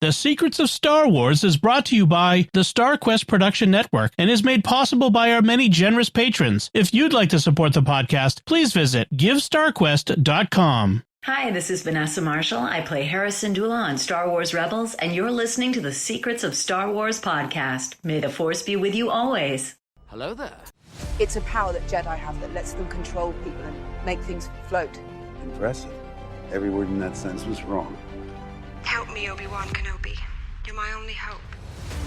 The Secrets of Star Wars is brought to you by the StarQuest Production Network and is made possible by our many generous patrons. If you'd like to support the podcast, please visit GiveStarQuest.com. Hi, this is Vanessa Marshall. I play Hera Syndulla on Star Wars Rebels, and you're listening to the Secrets of Star Wars podcast. May the Force be with you always. Hello there. It's a power that Jedi have that lets them control people and make things float. Impressive. Every word in that sentence was wrong. Help me, Obi-Wan Kenobi. You're my only hope.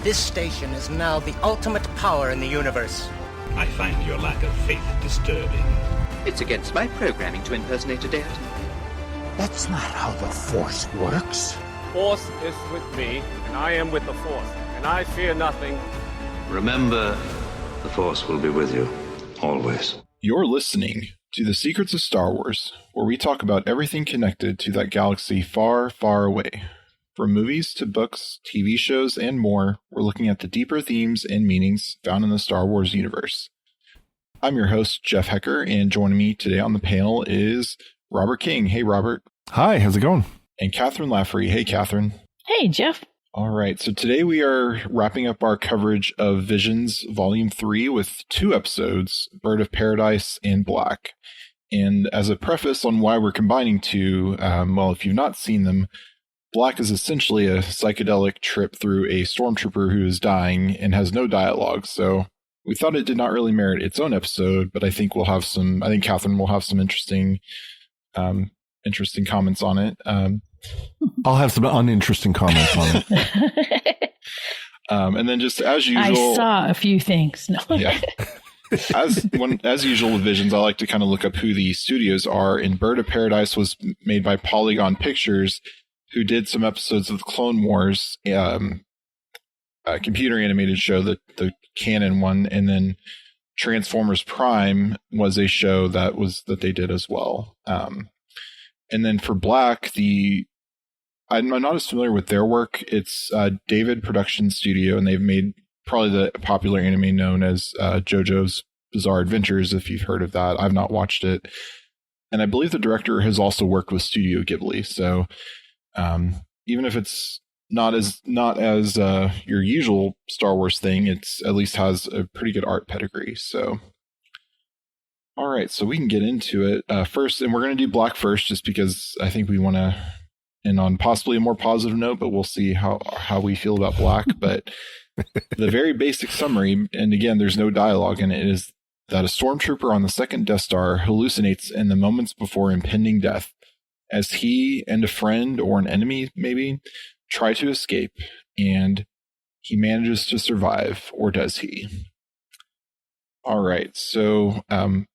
This station is now the ultimate power in the universe. I find your lack of faith disturbing. It's against my programming to impersonate a deity. That's not how the Force works. Force is with me, and I am with the Force, and I fear nothing. Remember, the Force will be with you, always. You're listening to The Secrets of Star Wars, where we talk about everything connected to that galaxy far, far away. From movies to books, TV shows, and more, we're looking at the deeper themes and meanings found in the Star Wars universe. I'm your host, Jeff Haecker, and joining me today on the panel is Robert King. Hey, Robert. Hi, how's it going? And Kathryn Laffrey. Hey, Kathryn. Hey, Jeff. All right, so today we are wrapping up our coverage of Visions Volume 3 with 2 episodes, Bird of Paradise and Black. And as a preface on why we're combining 2, well, if you've not seen them, Black is essentially a psychedelic trip through a stormtrooper who is dying and has no dialogue, so we thought it did not really merit its own episode, but I think Kathryn will have some interesting comments on it. I'll have some uninteresting comments on it. And then just as usual, I saw a few things. No. Yeah. As usual with Visions, I like to kind of look up who the studios are. And Bird of Paradise was made by Polygon Pictures, who did some episodes of the Clone Wars computer animated show, the canon one, and then Transformers Prime was a show that they did as well. And then for Black, I'm not as familiar with their work. It's David Production Studio, and they've made probably the popular anime known as JoJo's Bizarre Adventures, if you've heard of that. I've not watched it. And I believe the director has also worked with Studio Ghibli. So even if it's not as your usual Star Wars thing, it's at least has a pretty good art pedigree. So all right, so we can get into it first, and we're going to do Black first, just because I think we want to end on possibly a more positive note, but we'll see how we feel about Black. But the very basic summary, and again, there's no dialogue in it, is that a stormtrooper on the second Death Star hallucinates in the moments before impending death, as he and a friend or an enemy maybe try to escape, and he manages to survive, or does he? All right, so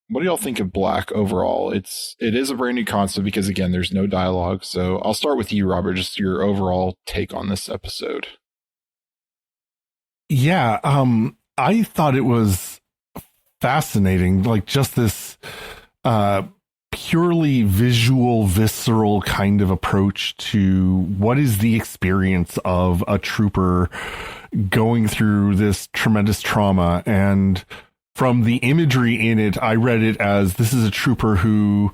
what do y'all think of Black overall? It is a brand new concept because, again, there's no dialogue. So I'll start with you, Robert, just your overall take on this episode. Yeah, I thought it was fascinating, like just this purely visual, visceral kind of approach to what is the experience of a trooper going through this tremendous trauma. And from the imagery in it, I read it as this is a trooper who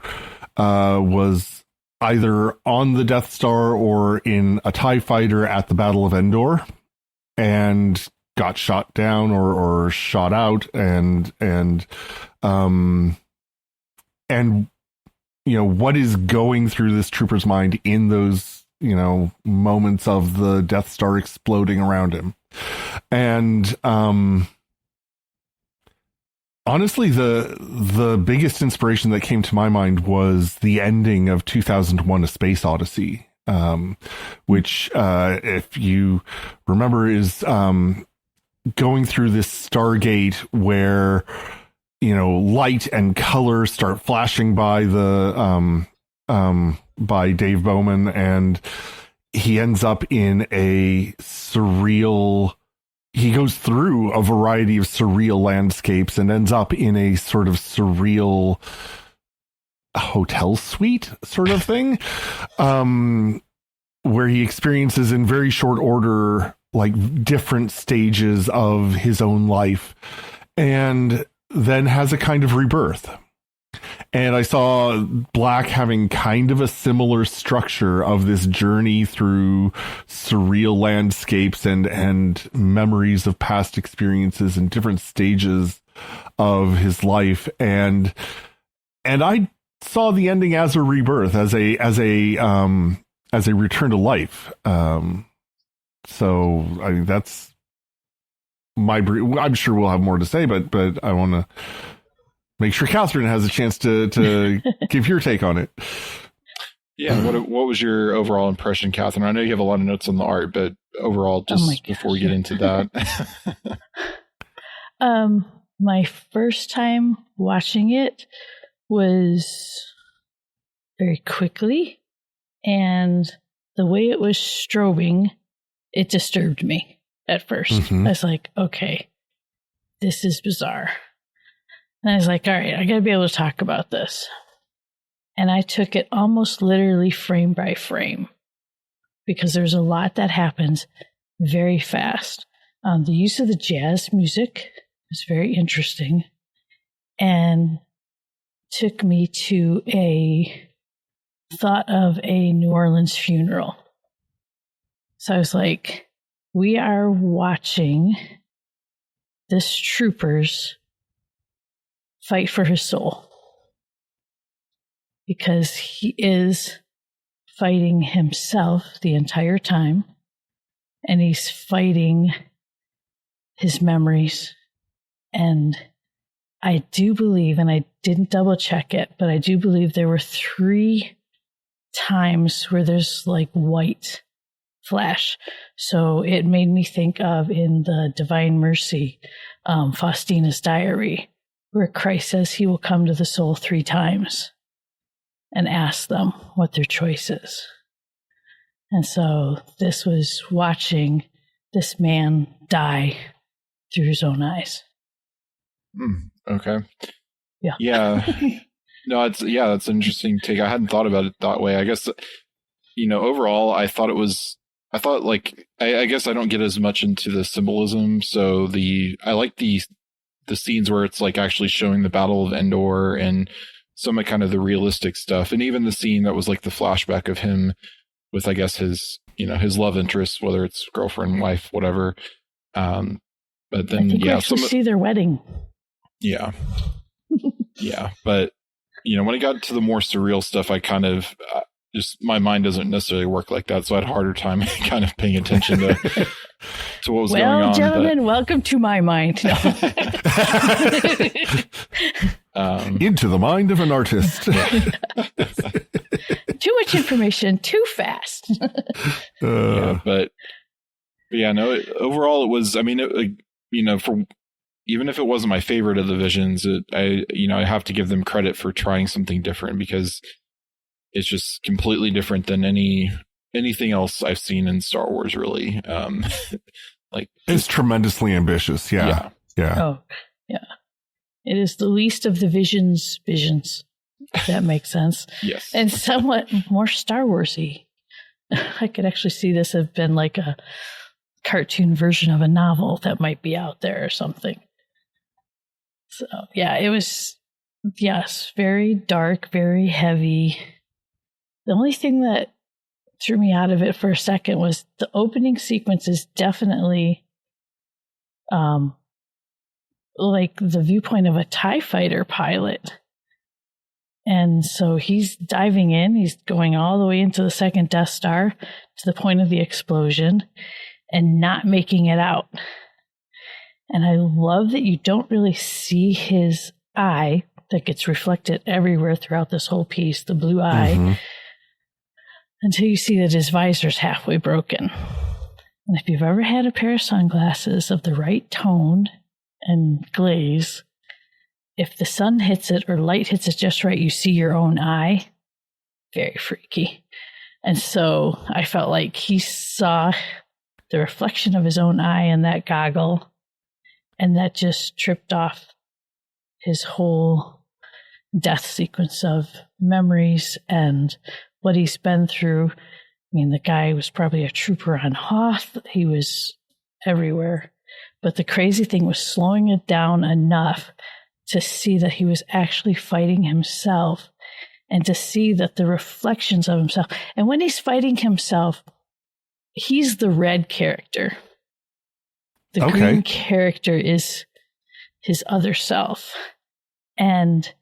was either on the Death Star or in a TIE fighter at the Battle of Endor and got shot down or shot out, and you know, what is going through this trooper's mind in those, you know, moments of the Death Star exploding around him. And honestly, the biggest inspiration that came to my mind was the ending of 2001: A Space Odyssey, which, if you remember, is going through this Stargate where, you know, light and color start flashing by by Dave Bowman, and he ends up in a surreal. He goes through a variety of surreal landscapes and ends up in a sort of surreal hotel suite sort of thing, where he experiences in very short order, like different stages of his own life, and then has a kind of rebirth. And I saw Black having kind of a similar structure of this journey through surreal landscapes and memories of past experiences and different stages of his life. And I saw the ending as a rebirth, as a return to life. So I mean, that's I'm sure we'll have more to say, but I want to make sure Kathryn has a chance to give your take on it. Yeah. What was your overall impression, Kathryn? I know you have a lot of notes on the art, but overall, just before we get into that. My first time watching it was very quickly, and the way it was strobing, it disturbed me at first. I was like, okay, this is bizarre. And I was like, all right, I got to be able to talk about this. And I took it almost literally frame by frame because there's a lot that happens very fast. The use of the jazz music was very interesting and took me to a thought of a New Orleans funeral. So I was like, we are watching this trooper's fight for his soul because he is fighting himself the entire time, and he's fighting his memories. And I do believe, and I didn't double check it, but I do believe there were 3 times where there's like white flash. So it made me think of in the Divine Mercy, Faustina's diary, where Christ says he will come to the soul 3 times and ask them what their choice is. And so this was watching this man die through his own eyes. Okay. Yeah. Yeah. No, that's an interesting take. I hadn't thought about it that way. I guess, overall, I guess I don't get as much into the symbolism. So I like the scenes where it's like actually showing the Battle of Endor and some of kind of the realistic stuff. And even the scene that was like the flashback of him with, I guess, his love interest, whether it's girlfriend, wife, whatever. But then, we actually see their wedding. Yeah. Yeah. But, when it got to the more surreal stuff, I kind of my mind doesn't necessarily work like that. So I had a harder time kind of paying attention to what was going on. Well, gentlemen, welcome to my mind. No. Into the mind of an artist. Too much information, too fast. But overall it was, for even if it wasn't my favorite of the visions, I have to give them credit for trying something different because it's just completely different than anything else I've seen in Star Wars, really. It's tremendously ambitious. Yeah. Oh, yeah. It is the least of the visions, if that makes sense. Yes. And somewhat more Star Wars-y. I could actually see this have been like a cartoon version of a novel that might be out there or something. So, yeah, it was, very dark, very heavy. The only thing that threw me out of it for a second was the opening sequence is definitely like the viewpoint of a TIE fighter pilot. And so he's diving in, he's going all the way into the second Death Star to the point of the explosion and not making it out. And I love that you don't really see his eye that gets reflected everywhere throughout this whole piece, the blue eye, until you see that his visor's halfway broken. And if you've ever had a pair of sunglasses of the right tone and glaze, if the sun hits it or light hits it just right, you see your own eye. Very freaky. And so I felt like he saw the reflection of his own eye in that goggle, and that just tripped off his whole death sequence of memories and what he's been through. I mean, the guy was probably a trooper on Hoth. He was everywhere. But the crazy thing was slowing it down enough to see that he was actually fighting himself and to see that the reflections of himself. And when he's fighting himself, he's the red character. The green character is his other self. And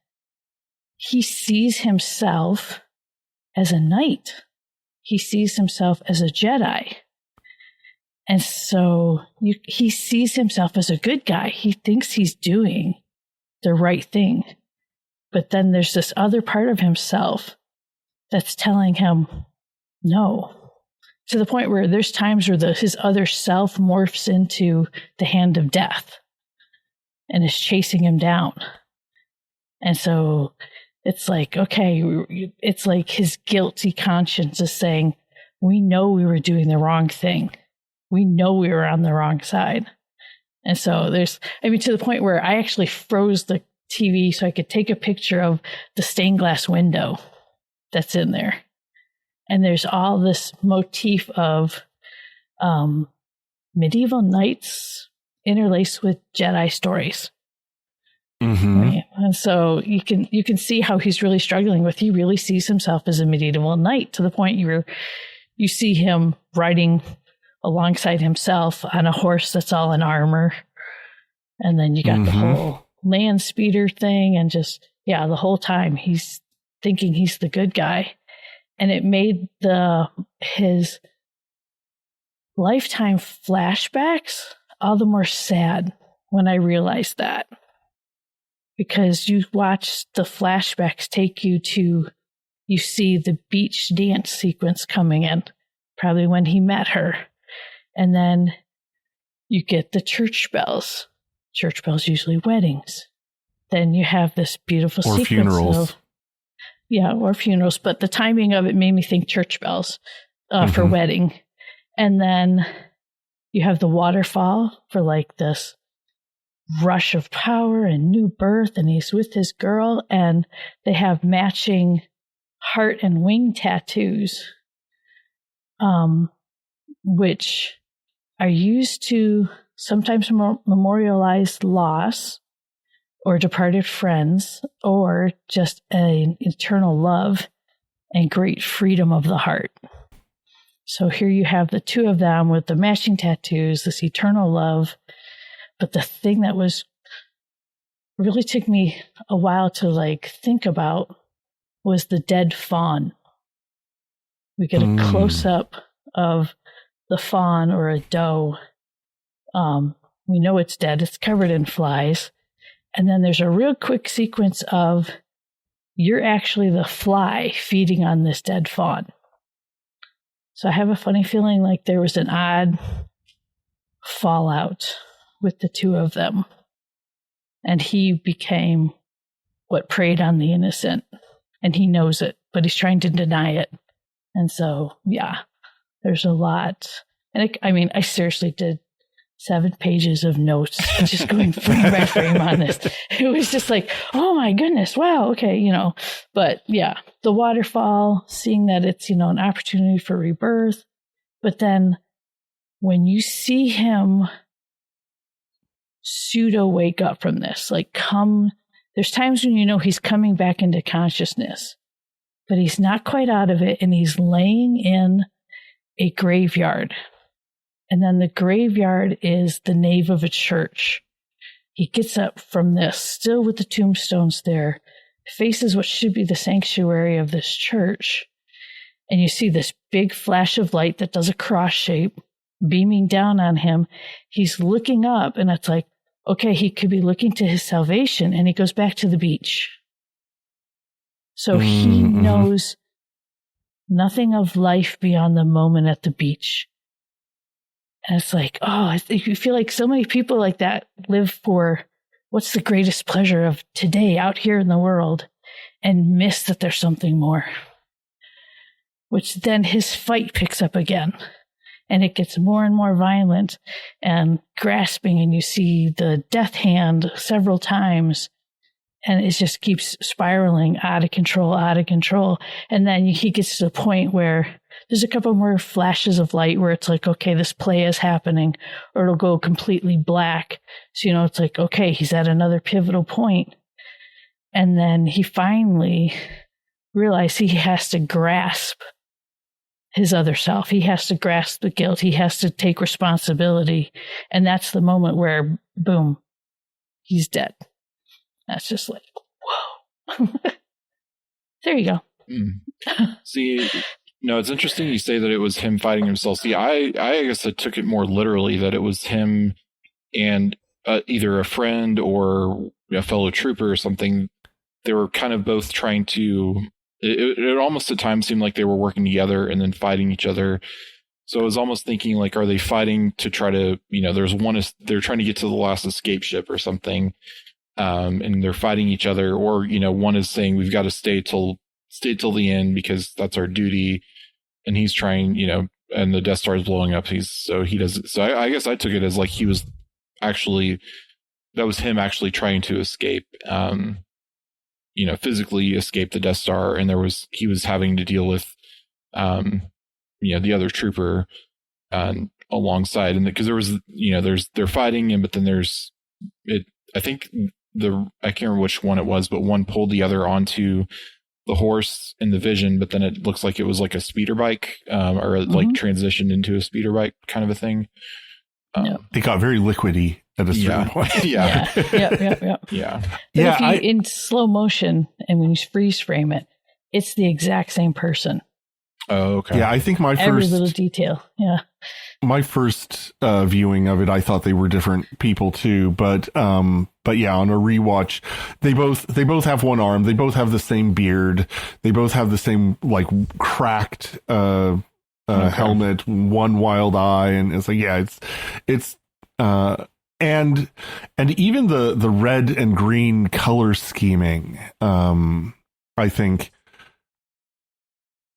he sees himself as a knight. He sees himself as a Jedi. And so he sees himself as a good guy. He thinks he's doing the right thing. But then there's this other part of himself that's telling him no. To the point where there's times where his other self morphs into the hand of death and is chasing him down. And so it's like, okay, it's like his guilty conscience is saying, we know we were doing the wrong thing. We know we were on the wrong side. And so to the point where I actually froze the TV so I could take a picture of the stained glass window that's in there. And there's all this motif of medieval knights interlaced with Jedi stories. Mm-hmm. Right? And so you can see how he's really struggling with. He really sees himself as a medieval knight to the point you see him riding alongside himself on a horse that's all in armor, and then you got the whole land speeder thing, and just the whole time he's thinking he's the good guy. And it made his lifetime flashbacks all the more sad when I realized that. Because you watch the flashbacks take you see the beach dance sequence coming in, probably when he met her. And then you get the church bells. Church bells, usually weddings. Then you have this beautiful sequence funerals. Or funerals. But the timing of it made me think church bells for wedding. And then you have the waterfall for like this rush of power and new birth. And he's with his girl, and they have matching heart and wing tattoos, which are used to sometimes memorialize loss or departed friends, or just an eternal love and great freedom of the heart. So here you have the two of them with the matching tattoos, this eternal love. But the thing that really took me a while to think about was the dead fawn. We get a close up of the fawn or a doe. We know it's dead. It's covered in flies. And then there's a real quick sequence of you're actually the fly feeding on this dead fawn. So I have a funny feeling like there was an odd fallout with the two of them. And he became what preyed on the innocent. And he knows it, but he's trying to deny it. And so, there's a lot. And I seriously did 7 pages of notes just going frame by frame on this. It was just like, oh my goodness, wow, okay, But the waterfall, seeing that it's, an opportunity for rebirth. But then when you see him pseudo wake up from this, there's times when he's coming back into consciousness, but he's not quite out of it, and he's laying in a graveyard. And then the graveyard is the nave of a church. He gets up from this, still with the tombstones there, faces what should be the sanctuary of this church. And you see this big flash of light that does a cross shape beaming down on him. He's looking up, and it's like, okay, he could be looking to his salvation, and he goes back to the beach. So he knows nothing of life beyond the moment at the beach. And it's like, I think you feel like so many people like that live for what's the greatest pleasure of today out here in the world and miss that there's something more. Which then his fight picks up again. And it gets more and more violent and grasping, and you see the death hand several times, and it just keeps spiraling out of control. And then he gets to the point where there's a couple more flashes of light where it's like, okay, this play is happening, or it'll go completely black. So, it's like, okay, he's at another pivotal point. And then he finally realized he has to grasp his other self. He has to grasp the guilt. He has to take responsibility. And that's the moment where, boom, he's dead. That's just like, whoa. There you go. See, no, it's interesting you say that it was him fighting himself. See, I guess I took it more literally that it was him and either a friend or a fellow trooper or something. They were kind of both trying to, it almost at times seemed like they were working together and then fighting each other. So I was almost thinking, like, are they fighting to try to, they're trying to get to the last escape ship or something. And they're fighting each other, or, one is saying we've got to stay till the end because that's our duty. And he's trying, and the Death Star is blowing up. So I guess I took it as like that was him actually trying to escape, physically escape the Death Star. And he was having to deal with, the other trooper, alongside. And because there was, they're fighting him, but then I think I can't remember which one it was, but one pulled the other onto the horse in the vision, but then it looks like it was like a speeder bike, or like transitioned into a speeder bike kind of a thing. It got very liquidy at a certain point. Yeah. Yeah. But in slow motion, and when you freeze frame it, it's the exact same person. Oh, okay. Yeah, I think every little detail. Yeah. My first viewing of it, I thought they were different people too, but yeah, on a rewatch, they both have one arm, they both have the same beard, they both have the same like cracked helmet, one wild eye, and it's like, yeah, it's and even the red and green color scheming, I think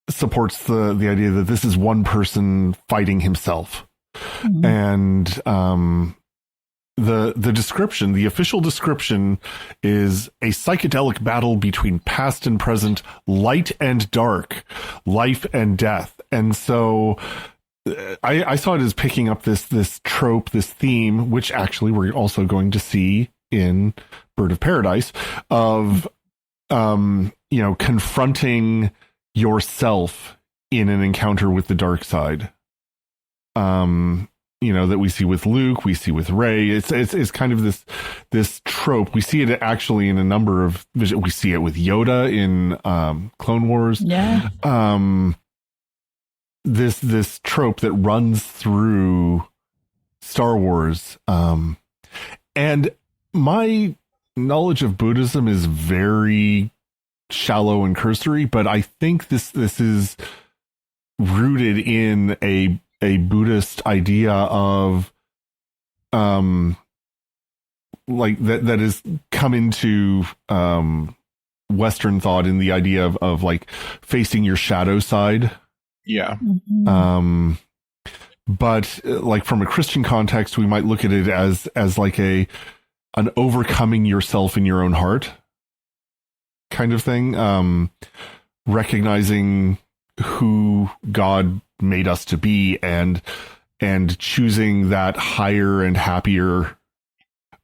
supports the idea that this is one person fighting himself. And the description, the official description, is a psychedelic battle between past and present, light and dark, life and death. And so I saw it as picking up this trope, this theme, which actually we're also going to see in Bird of Paradise, of confronting yourself in an encounter with the dark side. That we see with Luke, we see with Rey. It's kind of this trope. We see it actually in a number of we see it with Yoda in Clone Wars. Yeah. This trope that runs through Star Wars. And my knowledge of Buddhism is very shallow and cursory, but I think this is rooted in a Buddhist idea of like that has come into Western thought in the idea of like facing your shadow side. Yeah. But like from a Christian context, we might look at it as like an overcoming yourself in your own heart kind of thing, recognizing who God made us to be and choosing that higher and happier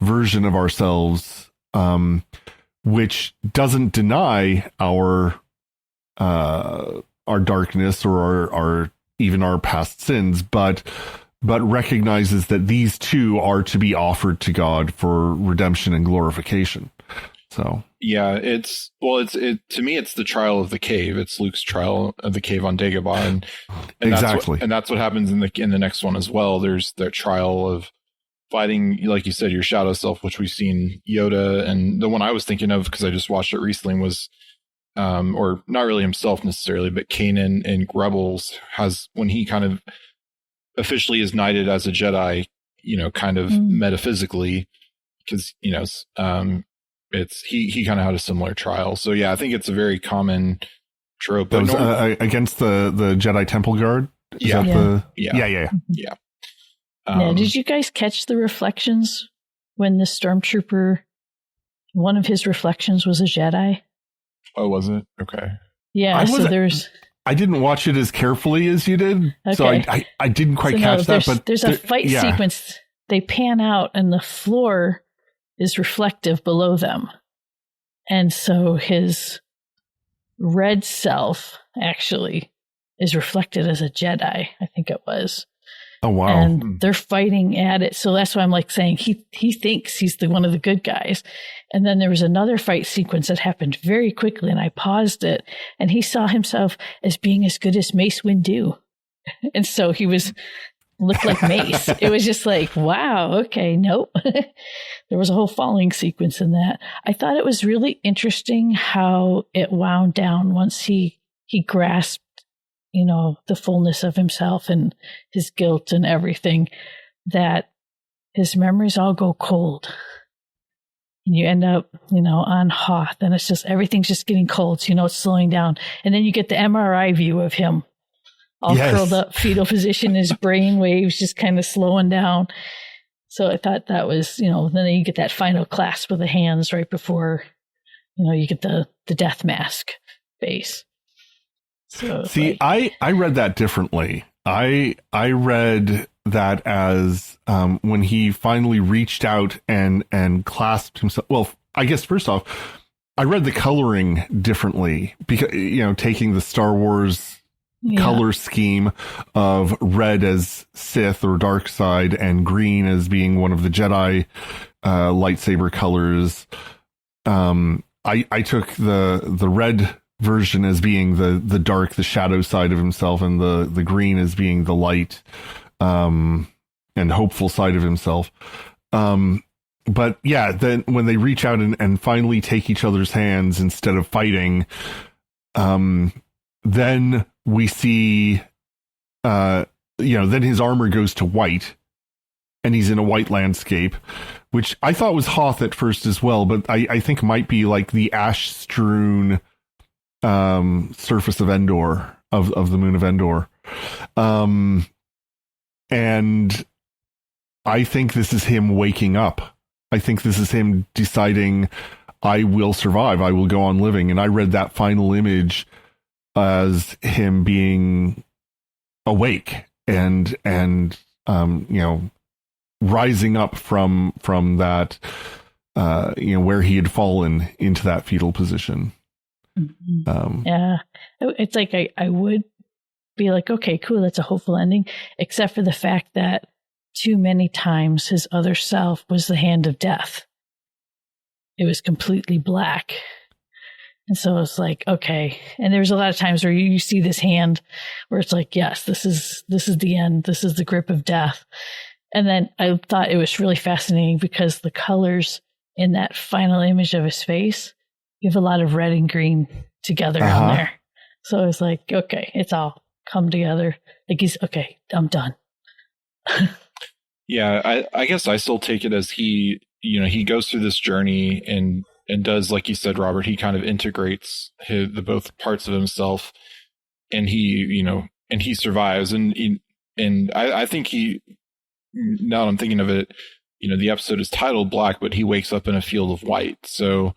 version of ourselves, which doesn't deny our darkness or our even our past sins, but recognizes that these two are to be offered to God for redemption and glorification. So yeah, to me it's the trial of the cave. It's Luke's trial of the cave on Dagobah, and exactly, that's what happens in the next one as well. There's the trial of fighting, like you said, your shadow self, which we've seen Yoda, and the one I was thinking of because I just watched it recently was, or not really himself necessarily, but Kanan in Rebels has when he kind of officially is knighted as a Jedi, kind of metaphysically, because it's he kind of had a similar trial. So yeah, I think it's a very common trope. That was against the Jedi Temple Guard. Yeah. Yeah. Did you guys catch the reflections when the stormtrooper? One of his reflections was a Jedi. Oh, was it? Okay. Yeah. I didn't watch it as carefully as you did, okay. So I didn't quite catch that. But there's a fight sequence. They pan out, and the floor is reflective below them. And so his red self actually is reflected as a Jedi, I think it was. Oh, wow. And they're fighting at it. So that's why I'm like saying he thinks he's one of the good guys. And then there was another fight sequence that happened very quickly, and I paused it, and he saw himself as being as good as Mace Windu. And so he looked like Mace. It was just like, wow, okay, nope. There was a whole falling sequence in that. I thought it was really interesting how it wound down once he grasped, the fullness of himself and his guilt and everything, that his memories all go cold. And you end up, on Hoth, and it's just, everything's just getting cold. So, it's slowing down. And then you get the MRI view of him all curled up, fetal position, his brain waves just kind of slowing down. So I thought that was, then you get that final clasp of the hands right before, you get the death mask face. So see, I read that differently. I read that as when he finally reached out and clasped himself. Well, I guess first off, I read the coloring differently because, taking the Star Wars color scheme of red as Sith or dark side and green as being one of the Jedi lightsaber colors. I took the red version as being the dark, the shadow side of himself, and the green as being the light and hopeful side of himself. But yeah, then when they reach out and finally take each other's hands instead of fighting, then we see, then his armor goes to white and he's in a white landscape, which I thought was Hoth at first as well, but I think might be like the ash strewn surface of Endor, of the moon of Endor. And I think this is him waking up. I think this is him deciding, I will survive. I will go on living. And I read that final image as him being awake and rising up from that, where he had fallen into that fetal position. Yeah, it's like I would be like, okay, cool, that's a hopeful ending, except for the fact that too many times his other self was the hand of death. It was completely black. And so it's like, okay. And there's a lot of times where you see this hand where it's like, yes, this is the end. This is the grip of death. And then I thought it was really fascinating because the colors in that final image of his face, you have a lot of red and green together on there. So it's like, okay, it's all come together. Like he's, okay, I'm done. Yeah, I guess I still take it as he goes through this journey and does, like you said, Robert, he kind of integrates the both parts of himself, and he survives. And I think now that I'm thinking of it, the episode is titled Black, but he wakes up in a field of white. So,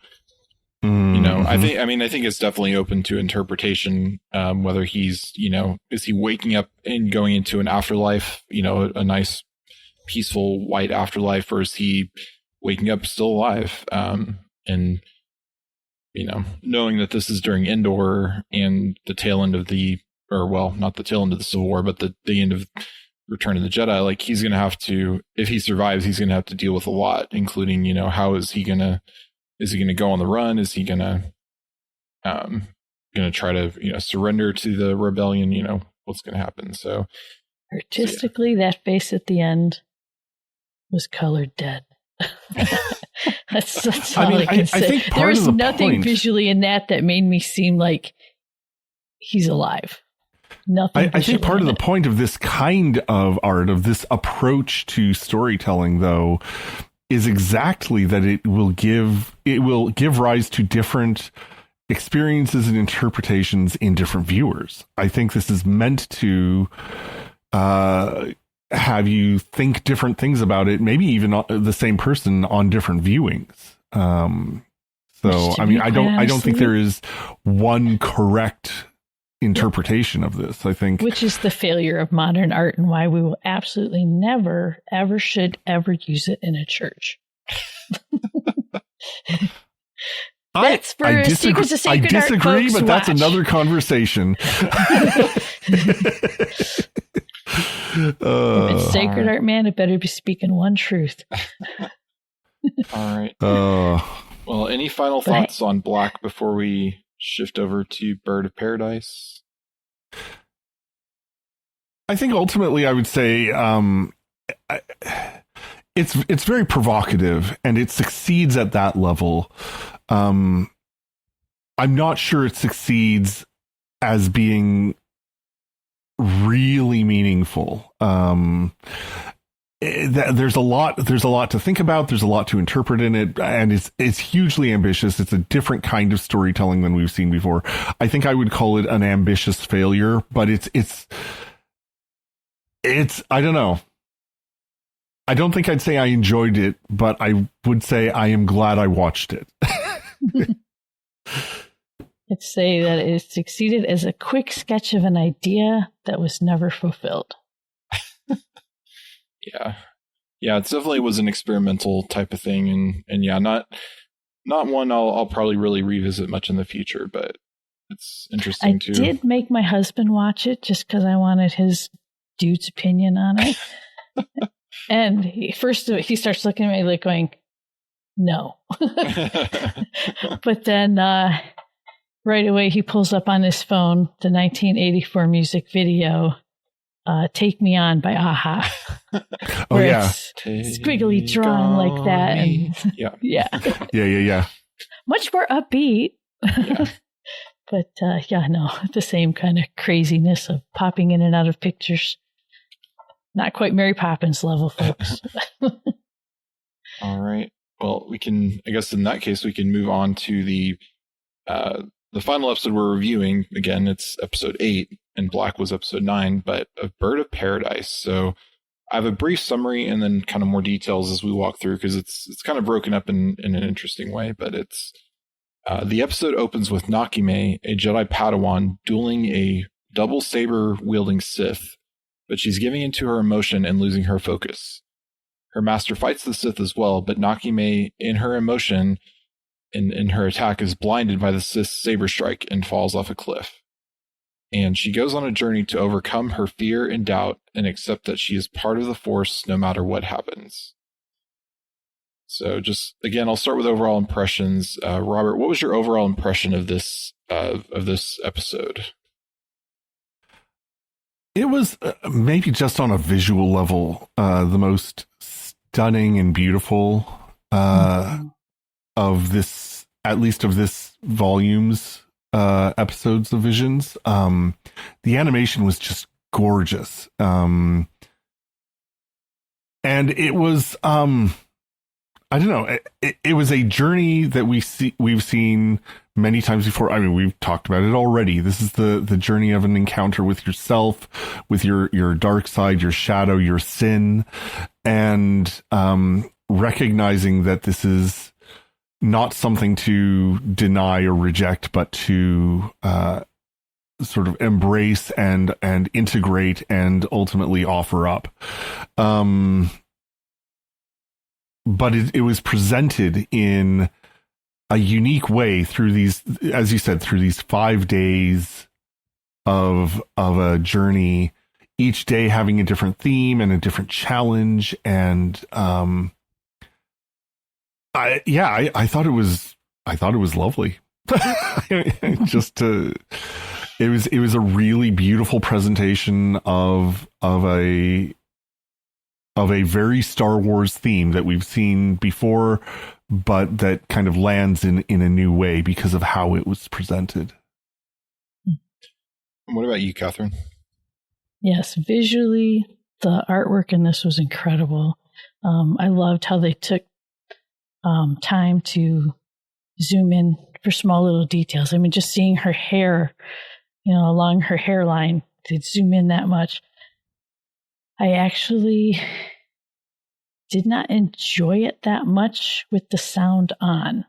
I think it's definitely open to interpretation, whether he's, is he waking up and going into an afterlife, a nice, peaceful white afterlife, or is he waking up still alive? And, knowing that this is during Endor and the tail end of not the tail end of the Civil War, but the end of Return of the Jedi, like he's going to have to, if he survives, he's going to have to deal with a lot, including, how is he going to go on the run? Is he going to try to, surrender to the rebellion? What's going to happen? So artistically, that face at the end was colored dead. That's all I can say. I think there was nothing point, visually in that made me seem like he's alive. Nothing. I think part of the point of this kind of art, of this approach to storytelling, though, is exactly that it will give rise to different experiences and interpretations in different viewers. I think this is meant to have you think different things about it, maybe even the same person on different viewings. So, I mean, I don't think there is one correct interpretation of this. I think, which is the failure of modern art and why we will absolutely never, ever should ever use it in a church. That's for Secrets of Sacred Art, I disagree, folks, but that's watch. another conversation. If it's sacred art, man, it better be speaking one truth. All right. Well, any final thoughts on Black before we shift over to Bird of Paradise? I think ultimately I would say it's very provocative, and it succeeds at that level. I'm not sure it succeeds as being really meaningful. There's a lot to think about. There's a lot to interpret in it, and it's hugely ambitious. It's a different kind of storytelling than we've seen before. I think I would call it an ambitious failure, but it's I don't know. I don't think I'd say I enjoyed it, but I would say I am glad I watched it. I'd say that it succeeded as a quick sketch of an idea that was never fulfilled. Yeah, it definitely was an experimental type of thing, and yeah, not one I'll probably really revisit much in the future, but it's interesting too. I did make my husband watch it just because I wanted his dude's opinion on it. And he starts looking at me like going, no. But then right away he pulls up on his phone the 1984 music video, Take Me On by Aha. Oh, yeah. It's squiggly drawn like that. And yeah. Much more upbeat. Yeah. But the same kind of craziness of popping in and out of pictures. Not quite Mary Poppins level, folks. All right. Well, I guess in that case, we can move on to the final episode we're reviewing. Again, it's episode 8, and Black was episode 9, but of Bird of Paradise. So I have a brief summary and then kind of more details as we walk through, because it's kind of broken up in an interesting way. But it's the episode opens with Nakime, a Jedi Padawan, dueling a double saber wielding Sith, but she's giving into her emotion and losing her focus. Her master fights the Sith as well, but Nakime, in her emotion, in her attack, is blinded by the Sith's saber strike and falls off a cliff. And she goes on a journey to overcome her fear and doubt and accept that she is part of the Force no matter what happens. So just, again, I'll start with overall impressions. Robert, what was your overall impression of this episode? It was maybe just on a visual level, the most stunning and beautiful of this, at least of this volume's episodes of Visions. The animation was just gorgeous. And it was, I don't know, it was a journey that we've seen many times before. I mean, we've talked about it already. This is the journey of an encounter with yourself, with your dark side, your shadow, your sin, and recognizing that this is not something to deny or reject, but to sort of embrace and integrate and ultimately offer up. But it was presented in a unique way through these, as you said, through these 5 days of a journey, each day having a different theme and a different challenge. And I thought it was lovely. It was a really beautiful presentation of a very Star Wars theme that we've seen before, but that kind of lands in a new way because of how it was presented. What about you, Kathryn? Yes, visually, the artwork in this was incredible. I loved how they took time to zoom in for small little details. I mean, just seeing her hair, along her hairline, to zoom in that much. I actually did not enjoy it that much with the sound on.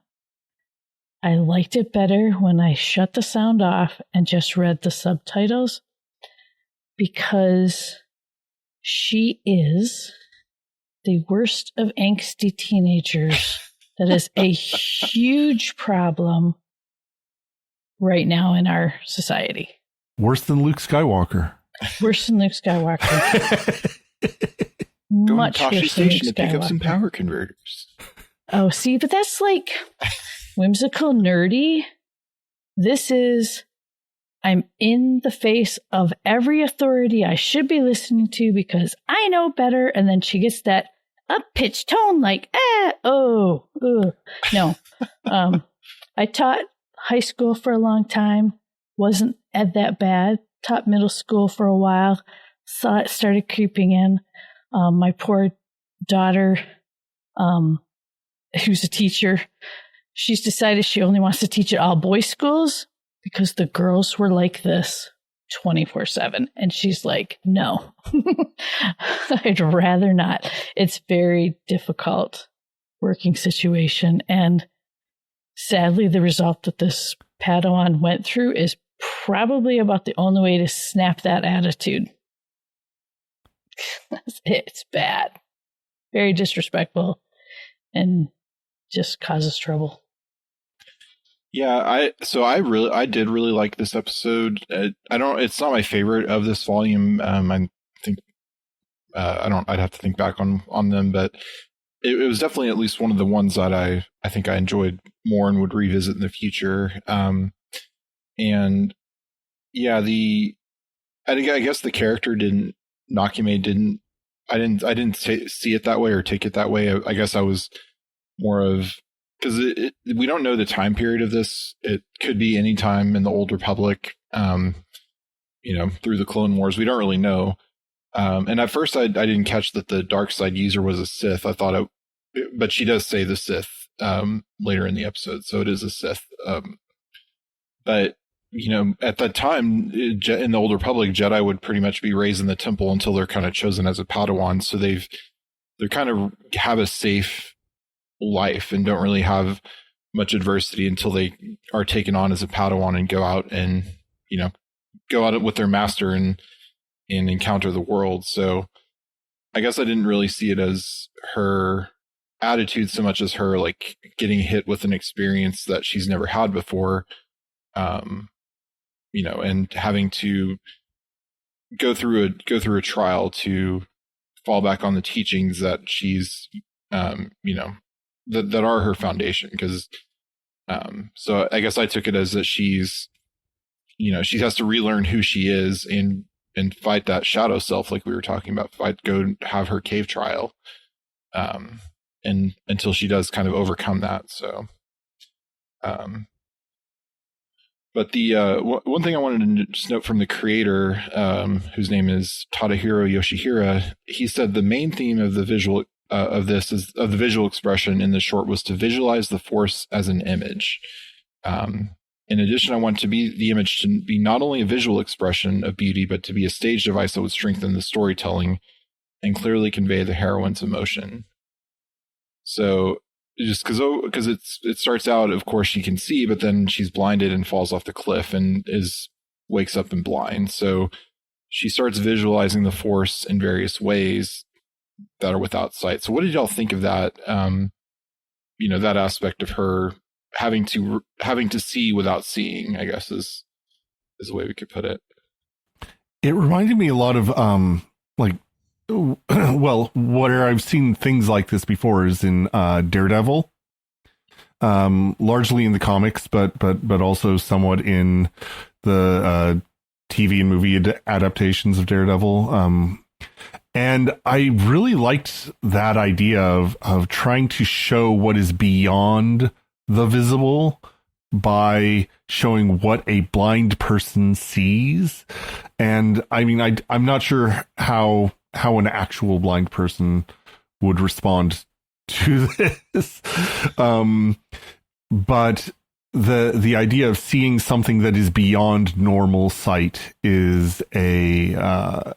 I liked it better when I shut the sound off and just read the subtitles, because she is the worst of angsty teenagers That is a huge problem right now in our society. Worse than Luke Skywalker. Worse than Luke Skywalker. Go Much to Tosche worse than Luke Station to pick up some Skywalker. power converters. Oh, see, but that's like whimsical, nerdy. This is, I'm in the face of every authority I should be listening to because I know better. And then she gets that up-pitched tone like, no. I taught high school for a long time. Wasn't that bad. Taught middle school for a while. Saw it started creeping in. My poor daughter, who's a teacher, she's decided she only wants to teach at all boys schools because the girls were like this 24/7. And she's like, no, I'd rather not. It's very difficult working situation. And sadly, the result that this Padawan went through is probably about the only way to snap that attitude. It's bad. Very disrespectful and just causes trouble. Yeah, I did really like this episode. It's not my favorite of this volume. I think I'd have to think back on them, but it was definitely at least one of the ones that I think I enjoyed more and would revisit in the future. And yeah, I guess the character Nakime I didn't see it that way or take it that way. I guess I was more of, because we don't know the time period of this. It could be any time in the Old Republic, through the Clone Wars. We don't really know. And at first I didn't catch that the dark side user was a Sith. I thought but she does say the Sith later in the episode, so it is a Sith. But at that time in the Old Republic, Jedi would pretty much be raised in the temple until they're kind of chosen as a Padawan. So they kind of have a safe life and don't really have much adversity until they are taken on as a Padawan and go out with their master and encounter the world. So I guess I didn't really see it as her attitude so much as her like getting hit with an experience that she's never had before. And having to go through a trial to fall back on the teachings that she's, that are her foundation. Because, so I guess I took it as that she's, she has to relearn who she is and fight that shadow self, like we were talking about. Go have her cave trial, and until she does kind of overcome that. So, but the one thing I wanted to just note from the creator, whose name is Tadahiro Yoshihira, he said the main theme of the visual the visual expression in the short was to visualize the Force as an image. In addition, I want the image to be not only a visual expression of beauty, but to be a stage device that would strengthen the storytelling and clearly convey the heroine's emotion. So, just because it starts out, of course, she can see, but then she's blinded and falls off the cliff and wakes up and blind. So she starts visualizing the Force in various ways that are without sight. So what did y'all think of that? That aspect of her having to see without seeing, I guess is the way we could put it. It reminded me a lot of where I've seen things like this before is in Daredevil, largely in the comics, but also somewhat in the TV and movie adaptations of Daredevil. And I really liked that idea of trying to show what is beyond the visible by showing what a blind person sees. And I mean, I'm not sure how an actual blind person would respond to this. But the idea of seeing something that is beyond normal sight is a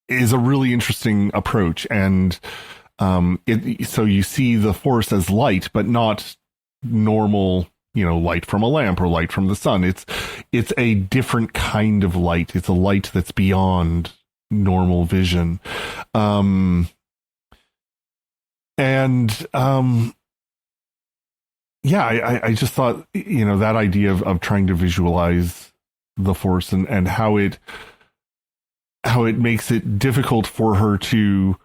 really interesting approach. And so you see the Force as light, but not normal, light from a lamp or light from the sun. It's a different kind of light. It's a light that's beyond normal vision. I just thought, that idea of trying to visualize the Force and how it makes it difficult for her to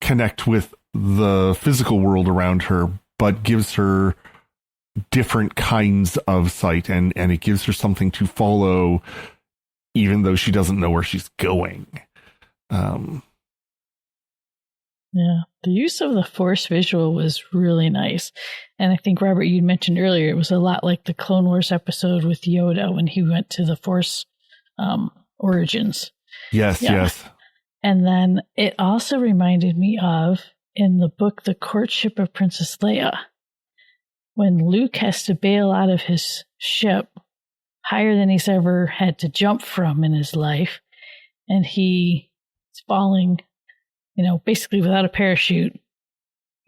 connect with the physical world around her, but gives her different kinds of sight, and it gives her something to follow, even though she doesn't know where she's going. Yeah, the use of the Force visual was really nice. And I think, Robert, you'd mentioned earlier, it was a lot like the Clone Wars episode with Yoda when he went to the Force origins. Yes. And then it also reminded me of, in the book, The Courtship of Princess Leia, when Luke has to bail out of his ship higher than he's ever had to jump from in his life. And he's falling, basically without a parachute,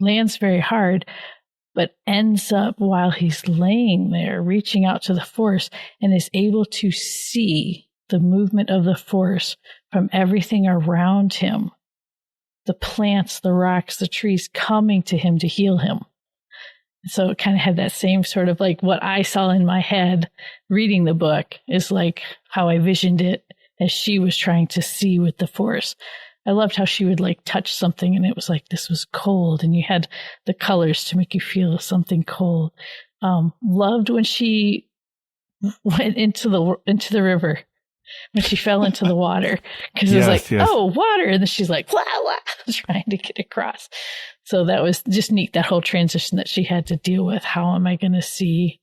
lands very hard, but ends up, while he's laying there, reaching out to the Force and is able to see the movement of the Force from everything around him. The plants, the rocks, the trees coming to him to heal him. So it kind of had that same sort of like what I saw in my head reading the book is like how I visioned it as she was trying to see with the Force. I loved how she would like touch something and it was like this was cold, and you had the colors to make you feel something cold. Loved when she went into the river, when she fell into the water, because it was like, oh, water, and then she's like, wah, wah, trying to get across. So that was just neat, that whole transition that she had to deal with. How am I going to see?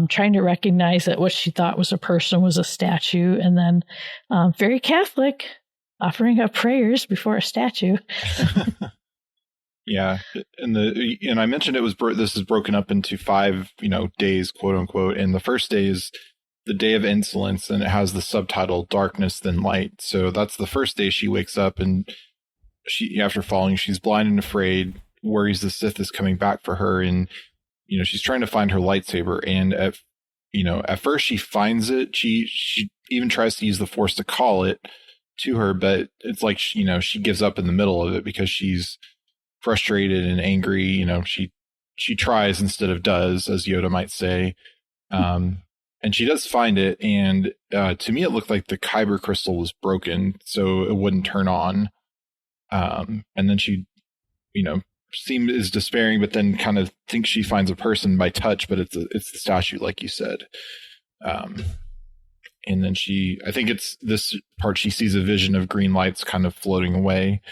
Trying to recognize that what she thought was a person was a statue, and then very Catholic, offering up prayers before a statue. Yeah, and I mentioned this is broken up into 5 days, quote unquote, and the first day is the Day of Insolence, and it has the subtitle Darkness Then Light. So that's the first day she wakes up, and she, after falling, she's blind and afraid, worries the Sith is coming back for her, and she's trying to find her lightsaber. And at first she finds it. She even tries to use the Force to call it to her, but it's like she gives up in the middle of it because she's frustrated and angry. She tries instead of does, as Yoda might say. And she does find it, and to me it looked like the Kyber crystal was broken, so it wouldn't turn on. And then she, is despairing, but then kind of thinks she finds a person by touch, but it's the statue, like you said. And then I think it's this part, she sees a vision of green lights kind of floating away,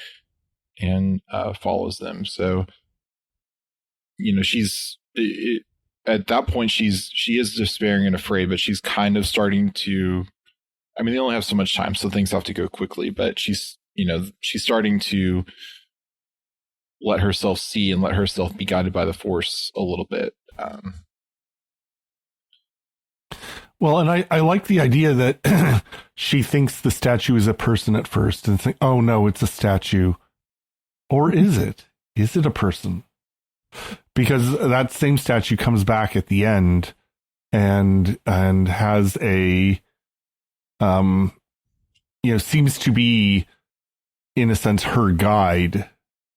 and follows them. So, at that point, she is despairing and afraid, but she's kind of starting to, they only have so much time, so things have to go quickly, but she's starting to let herself see and let herself be guided by the Force a little bit. Well, and I like the idea that she thinks the statue is a person at first and think, oh no, it's a statue. Or is it? Is it a person? Because that same statue comes back at the end and has a, seems to be, in a sense, her guide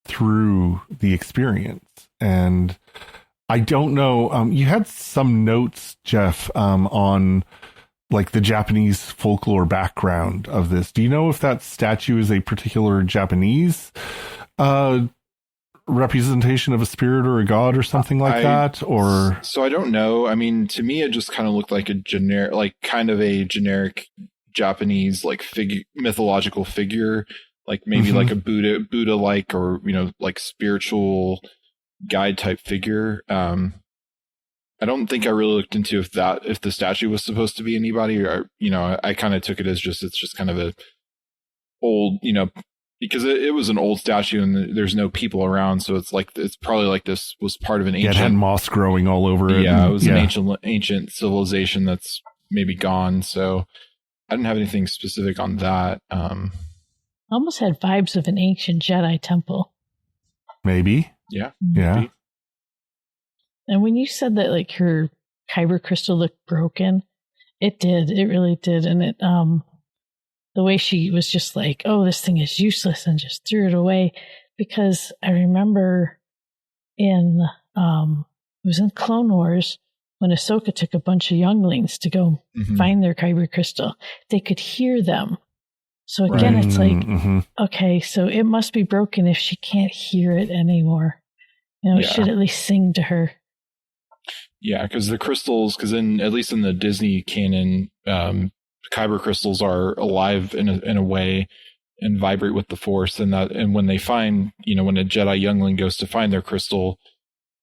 through the experience. And I don't know, you had some notes, Jeff, on like the Japanese folklore background of this. Do you know if that statue is a particular Japanese representation of a spirit or a god or something like that? Or so I don't know. To me, it just kind of looked like a generic Japanese mythological figure, like maybe like a Buddha like, or like spiritual guide type figure. I don't think I really looked into if the statue was supposed to be anybody, or I kind of took it as it's just kind of a old, because it was an old statue and there's no people around, so it's probably like this was part of an ancient, it had moss growing all over it. Yeah, it was an ancient civilization that's maybe gone. So I didn't have anything specific on that. Almost had vibes of an ancient Jedi temple. Maybe. Yeah. Yeah. Maybe. And when you said that like her Kyber crystal looked broken, it did. It really did. And it the way she was just like, oh, this thing is useless, and just threw it away. Because I remember in it was in Clone Wars when Ahsoka took a bunch of younglings to go find their kyber crystal. They could hear them. So again, it's like, okay, so it must be broken if she can't hear it anymore. It should at least sing to her. Yeah, because the crystals, at least in the Disney canon, kyber crystals are alive in a way and vibrate with the Force, and when they find, when a Jedi youngling goes to find their crystal,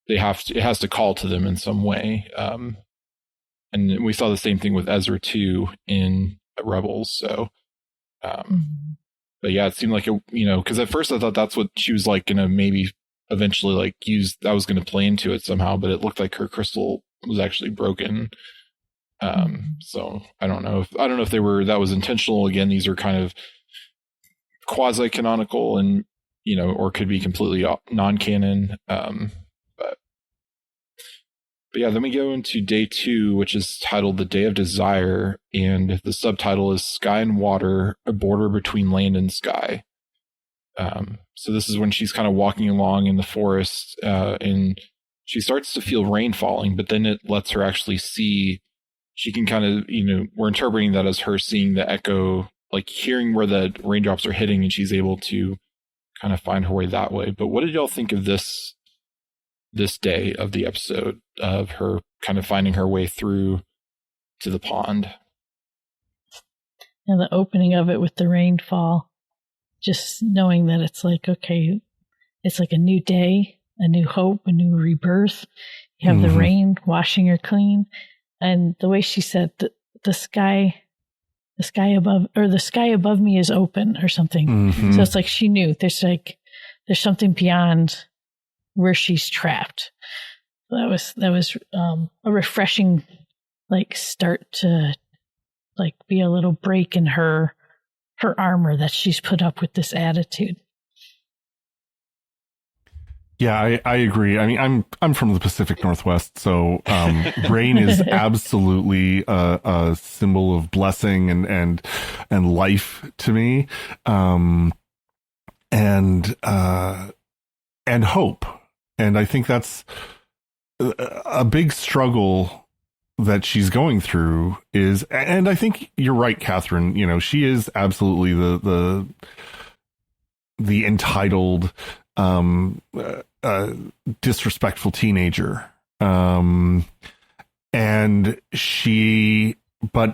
it has to call to them in some way. And we saw the same thing with Ezra too in Rebels. So, but yeah, it seemed like because at first I thought that's what she was like gonna maybe eventually like use. I was gonna play into it somehow, but it looked like her crystal was actually broken. So I don't know if that was intentional. Again, these are kind of quasi-canonical and or could be completely non-canon. But yeah, then we go into day 2, which is titled The Day of Desire, and the subtitle is Sky and Water, a border between land and sky. So this is when she's kind of walking along in the forest, and she starts to feel rain falling, but then it lets her actually see. She can kind of, we're interpreting that as her seeing the echo, like hearing where the raindrops are hitting, and she's able to kind of find her way that way. But what did y'all think of this day of the episode, of her kind of finding her way through to the pond? And the opening of it with the rainfall, just knowing that it's like, okay, it's like a new day, a new hope, a new rebirth. You have the rain washing her clean. And the way she said the sky above me is open or something. So it's like she knew there's something beyond where she's trapped. That was a refreshing start to be a little break in her armor that she's put up with this attitude. Yeah, I agree. I mean, I'm from the Pacific Northwest, so rain is absolutely a symbol of blessing and life to me, and hope. And I think that's a big struggle that she's going through and I think you're right, Kathryn. She is absolutely the entitled, disrespectful teenager. But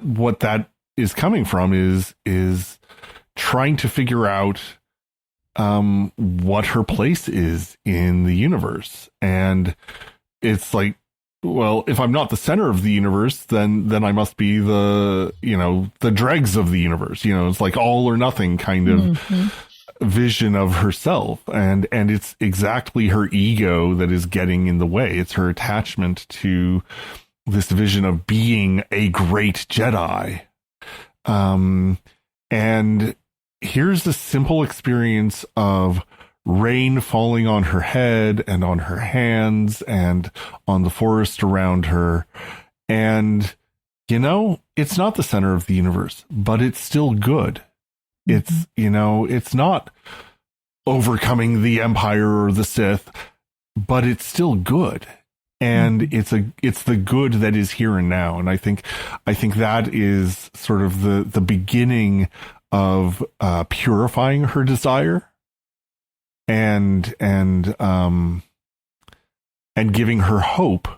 what that is coming from is trying to figure out what her place is in the universe. And it's like, well, if I'm not the center of the universe, then I must be the dregs of the universe. It's like all or nothing kind of vision of herself, and it's exactly her ego that is getting in the way. It's her attachment to this vision of being a great Jedi. And here's the simple experience of rain falling on her head and on her hands and on the forest around her. And, it's not the center of the universe, but it's still good. It's, it's not overcoming the Empire or the Sith, but it's still good. And it's the good that is here and now. And I think that is sort of the beginning of purifying her desire and giving her hope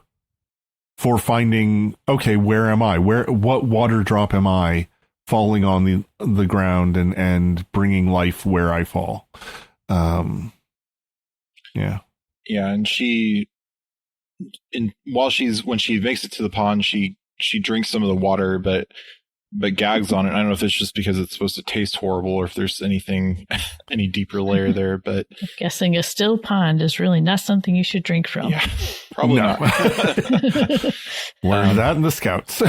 for finding, okay, where am I? What water drop am I falling on the ground and bringing life where I fall? Yeah. Yeah. And when she makes it to the pond, she drinks some of the water, but gags on it. I don't know if it's just because it's supposed to taste horrible or if there's any deeper layer there, but I'm guessing a still pond is really not something you should drink from. Yeah, probably not. Learn that in the Scouts.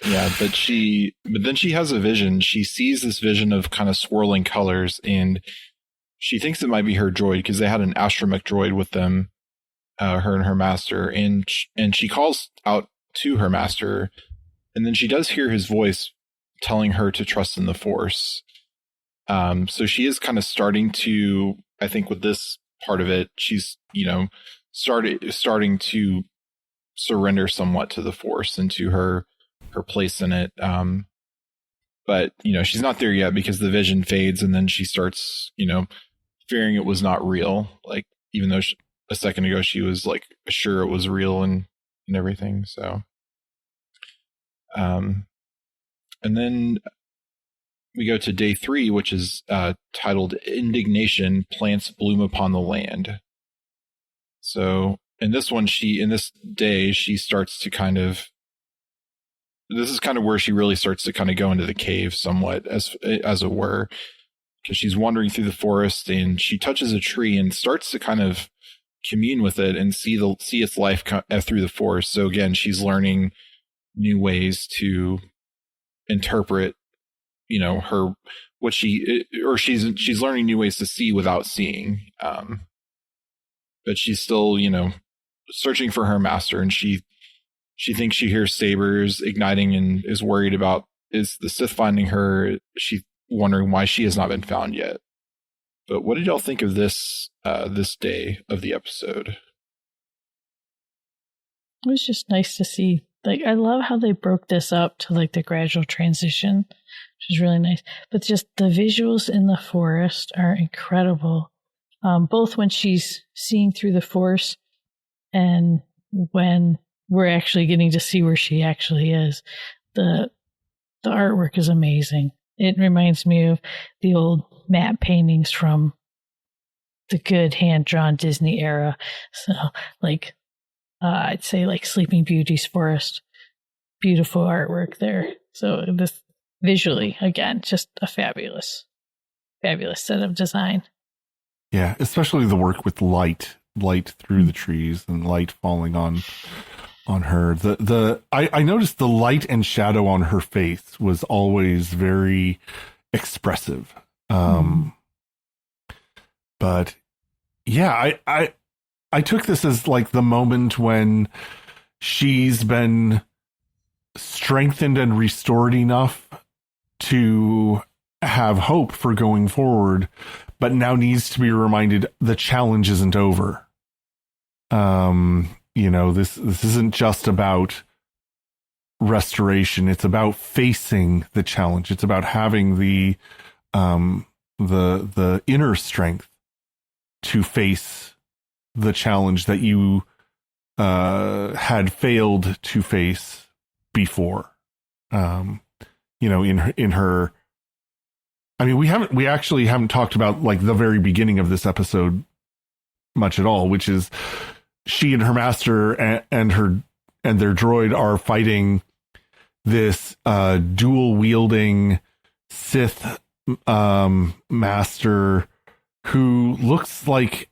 Yeah, but then she has a vision. She sees this vision of kind of swirling colors, and she thinks it might be her droid because they had an astromech droid with them, her and her master, and she calls out to her master. And then she does hear his voice telling her to trust in the Force. So she is kind of starting to, I think with this part of it. She's, starting to surrender somewhat to the Force and to her place in it. But, she's not there yet because the vision fades, and then she starts, fearing it was not real. Like, even though a second ago she was like sure it was real and everything. So, and then we go to day 3, which is titled Indignation, Plants Bloom Upon the Land. So in this one, she starts to this is kind of where she really starts to kind of go into the cave somewhat, as it were, because she's wandering through the forest and she touches a tree and starts to kind of commune with it and see its life through the forest. So again, she's learning new ways to interpret, she's learning new ways to see without seeing. But she's still, searching for her master, and she thinks she hears sabers igniting and is worried about, is the Sith finding her? She's wondering why she has not been found yet. But what did y'all think of this day of the episode? It was just nice to see. Like, I love how they broke this up to like the gradual transition, which is really nice. But just the visuals in the forest are incredible. Both when she's seeing through the Force and when we're actually getting to see where she actually is. The artwork is amazing. It reminds me of the old matte paintings from the good hand-drawn Disney era. So, like, I'd say like Sleeping Beauty's forest. Beautiful artwork there. So this visually, again, just a fabulous set of design. Yeah, especially the work with light through the trees and light falling on her. I noticed the light and shadow on her face was always very expressive. But yeah, I took this as like the moment when she's been strengthened and restored enough to have hope for going forward, but now needs to be reminded the challenge isn't over. This isn't just about restoration. It's about facing the challenge. It's about having the inner strength to face the challenge that you had failed to face before. In her. I mean, we actually haven't talked about like the very beginning of this episode much at all, which is she and her master and their droid are fighting this dual wielding Sith master who looks like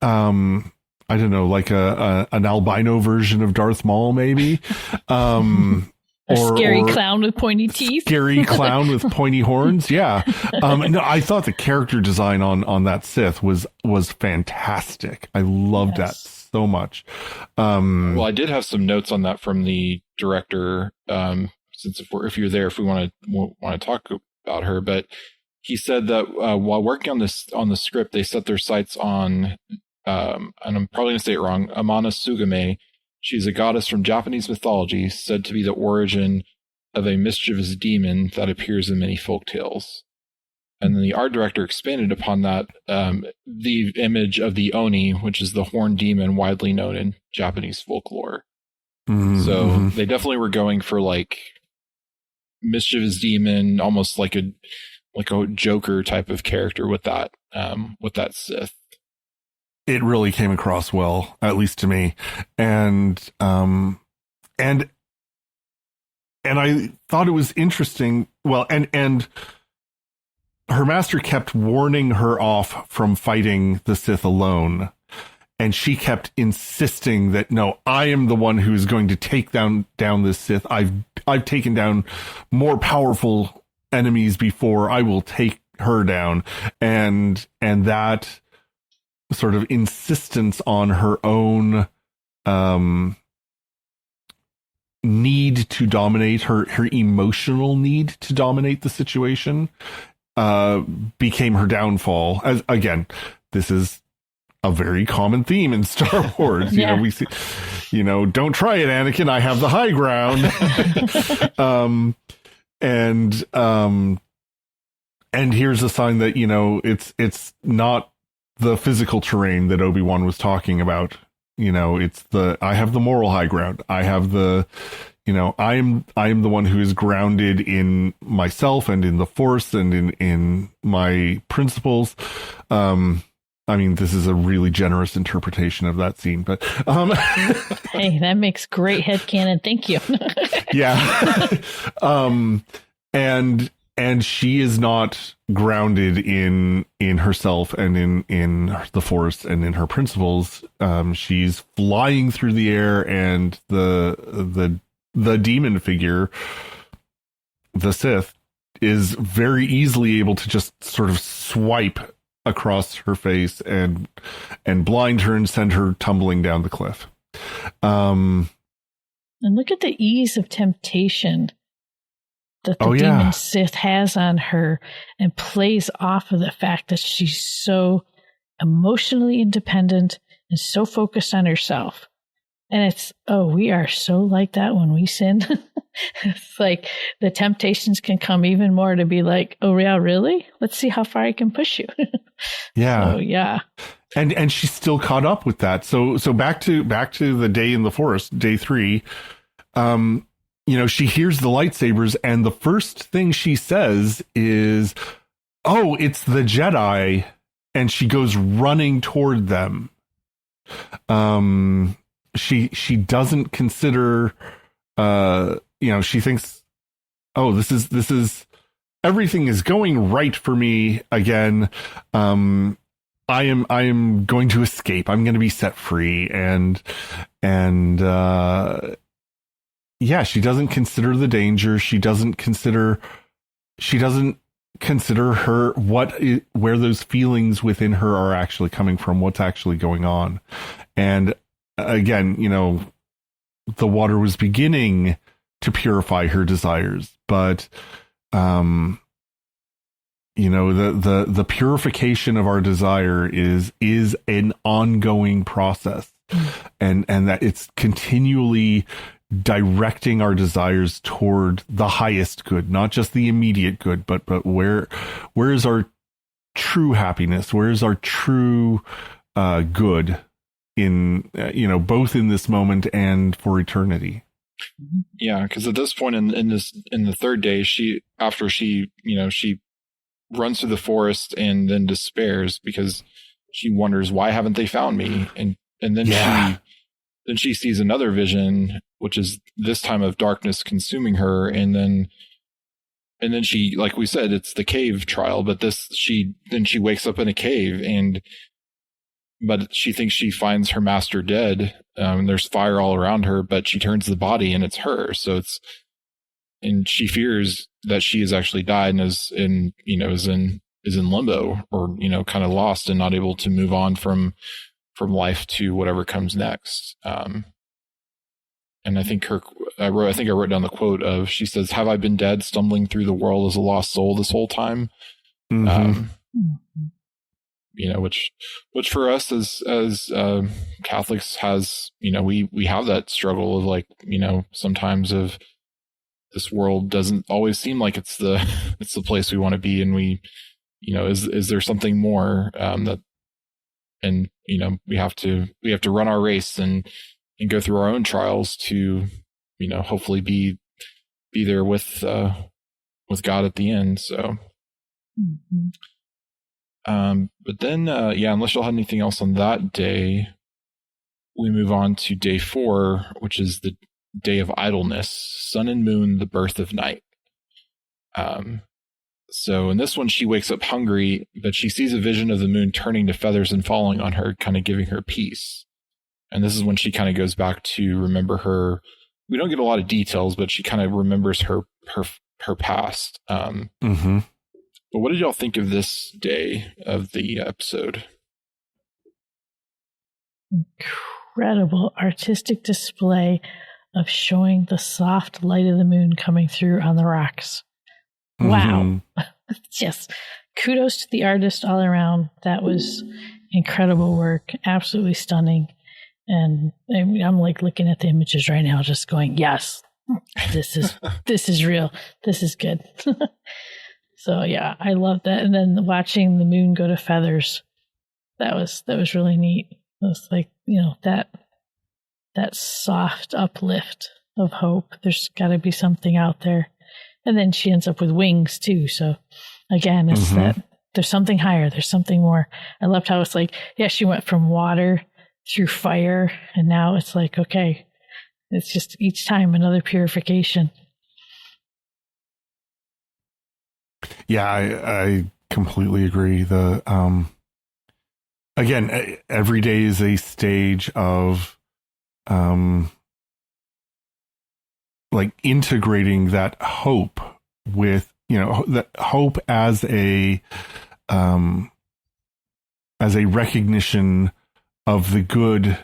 I don't know, like an albino version of Darth Maul, maybe. A scary clown with pointy teeth. Scary clown with pointy horns. Yeah. No, I thought the character design on that Sith was fantastic. I loved that so much. Well, I did have some notes on that from the director. Since if you're there, if we want to talk about her, but he said that while working on the script, they set their sights on, and I'm probably going to say it wrong, Amana Sugame. She's a goddess from Japanese mythology, said to be the origin of a mischievous demon that appears in many folk tales. And then the art director expanded upon that, the image of the Oni, which is the horned demon widely known in Japanese folklore. Mm-hmm. So they definitely were going for like mischievous demon, almost like a Joker type of character with that Sith. It really came across well, at least to me. And I thought it was interesting. Well, and her master kept warning her off from fighting the Sith alone. And she kept insisting that, no, I am the one who's going to take down this Sith. I've taken down more powerful enemies before. I will take her down. And that sort of insistence on her own need to dominate, her emotional need to dominate the situation became her downfall. As again, this is a very common theme in Star Wars. You know, we see, you know, don't try it, Anakin. I have the high ground. And here's a sign that, you know, it's not the physical terrain that Obi-Wan was talking about. You know, it's I have the moral high ground. I have the, you know, I am the one who is grounded in myself and in the Force and in my principles. I mean, this is a really generous interpretation of that scene, but hey, that makes great headcanon. Thank you. Yeah. And she is not grounded in herself and in the Force and in her principles. She's flying through the air, and the demon figure, the Sith, is very easily able to just sort of swipe across her face and blind her and send her tumbling down the cliff. And look at the ease of temptation that the demon Sith has on her, and plays off of the fact that she's so emotionally independent and so focused on herself. And it's, we are so like that when we sin. It's like the temptations can come even more to be like, oh yeah, really? Let's see how far I can push you. Yeah. So, yeah. And she's still caught up with that. So back to the day in the forest, day 3, you know, she hears the lightsabers, and the first thing she says is, "Oh, it's the Jedi," and she goes running toward them. She doesn't consider, you know, she thinks, "Oh, this is everything is going right for me again. I am going to escape. I'm going to be set free," and yeah, she doesn't consider the danger. She doesn't consider where those feelings within her are actually coming from, what's actually going on. And again, you know, the water was beginning to purify her desires, but you know, the purification of our desire is an ongoing process, and that it's continually directing our desires toward the highest good, not just the immediate good, but where is our true happiness? Where is our true good in, you know, both in this moment and for eternity? Yeah, because at this point in the third day, after she runs through the forest and then despairs because she wonders, why haven't they found me? And then she sees another vision, which is this time of darkness consuming her. And then she, like we said, it's the cave trial, but she wakes up in a cave, but she thinks she finds her master dead. There's fire all around her, but she turns the body and it's her. So and she fears that she has actually died and is in limbo, or, you know, kind of lost and not able to move on from life to whatever comes next. And I think I wrote down the quote of, she says, "Have I been dead, stumbling through the world as a lost soul this whole time?" Mm-hmm. You know, which for us as Catholics has, you know, we have that struggle of, like, you know, sometimes of this world doesn't always seem like it's the place we want to be, and we, you know, is there something more and you know, we have to run our race and go through our own trials to, you know, hopefully be there with God at the end. So, but then, unless you'll have anything else on that day, we move on to day 4, which is the day of idleness, sun and moon, the birth of night. So in this one, she wakes up hungry, but she sees a vision of the moon turning to feathers and falling on her, kind of giving her peace. And this is when she kind of goes back to remember her. We don't get a lot of details, but she kind of remembers her past. But what did y'all think of this day of the episode? Incredible artistic display of showing the soft light of the moon coming through on the rocks. Wow. Just kudos to the artist all around. That was incredible work, absolutely stunning. And I'm like looking at the images right now, just going, yes, this is real. This is good. So yeah, I love that. And then watching the moon go to feathers, that was really neat. It was like, that soft uplift of hope. There's got to be something out there. And then she ends up with wings too. So again, it's that there's something higher. There's something more. I loved how it's like, yeah, she went from water through fire. And now it's like, okay, it's just each time another purification. Yeah, I completely agree. Again, every day is a stage of like integrating that hope with, that hope as a recognition of the good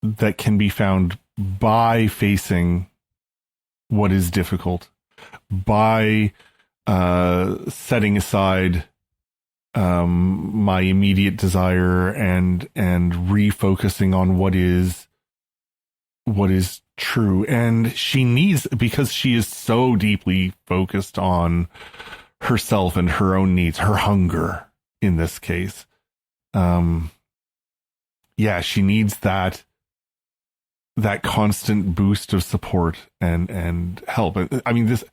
that can be found by facing what is difficult, by setting aside my immediate desire and refocusing on what is true. And she needs, because she is so deeply focused on herself and her own needs, her hunger in this case. She needs that constant boost of support and help. I mean, this,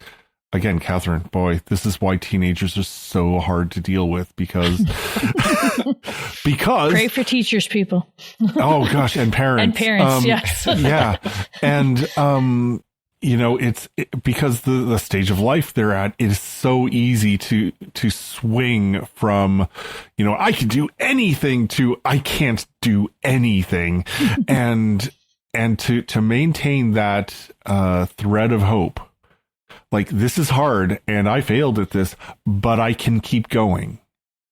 again, Kathryn, boy, this is why teenagers are so hard to deal with, because great for teachers, people. Oh gosh, and parents. And parents, yes. Yeah. And it's because the stage of life they're at, it is so easy to swing from, I can do anything to I can't do anything. and to maintain that thread of hope. Like, this is hard and I failed at this, but I can keep going.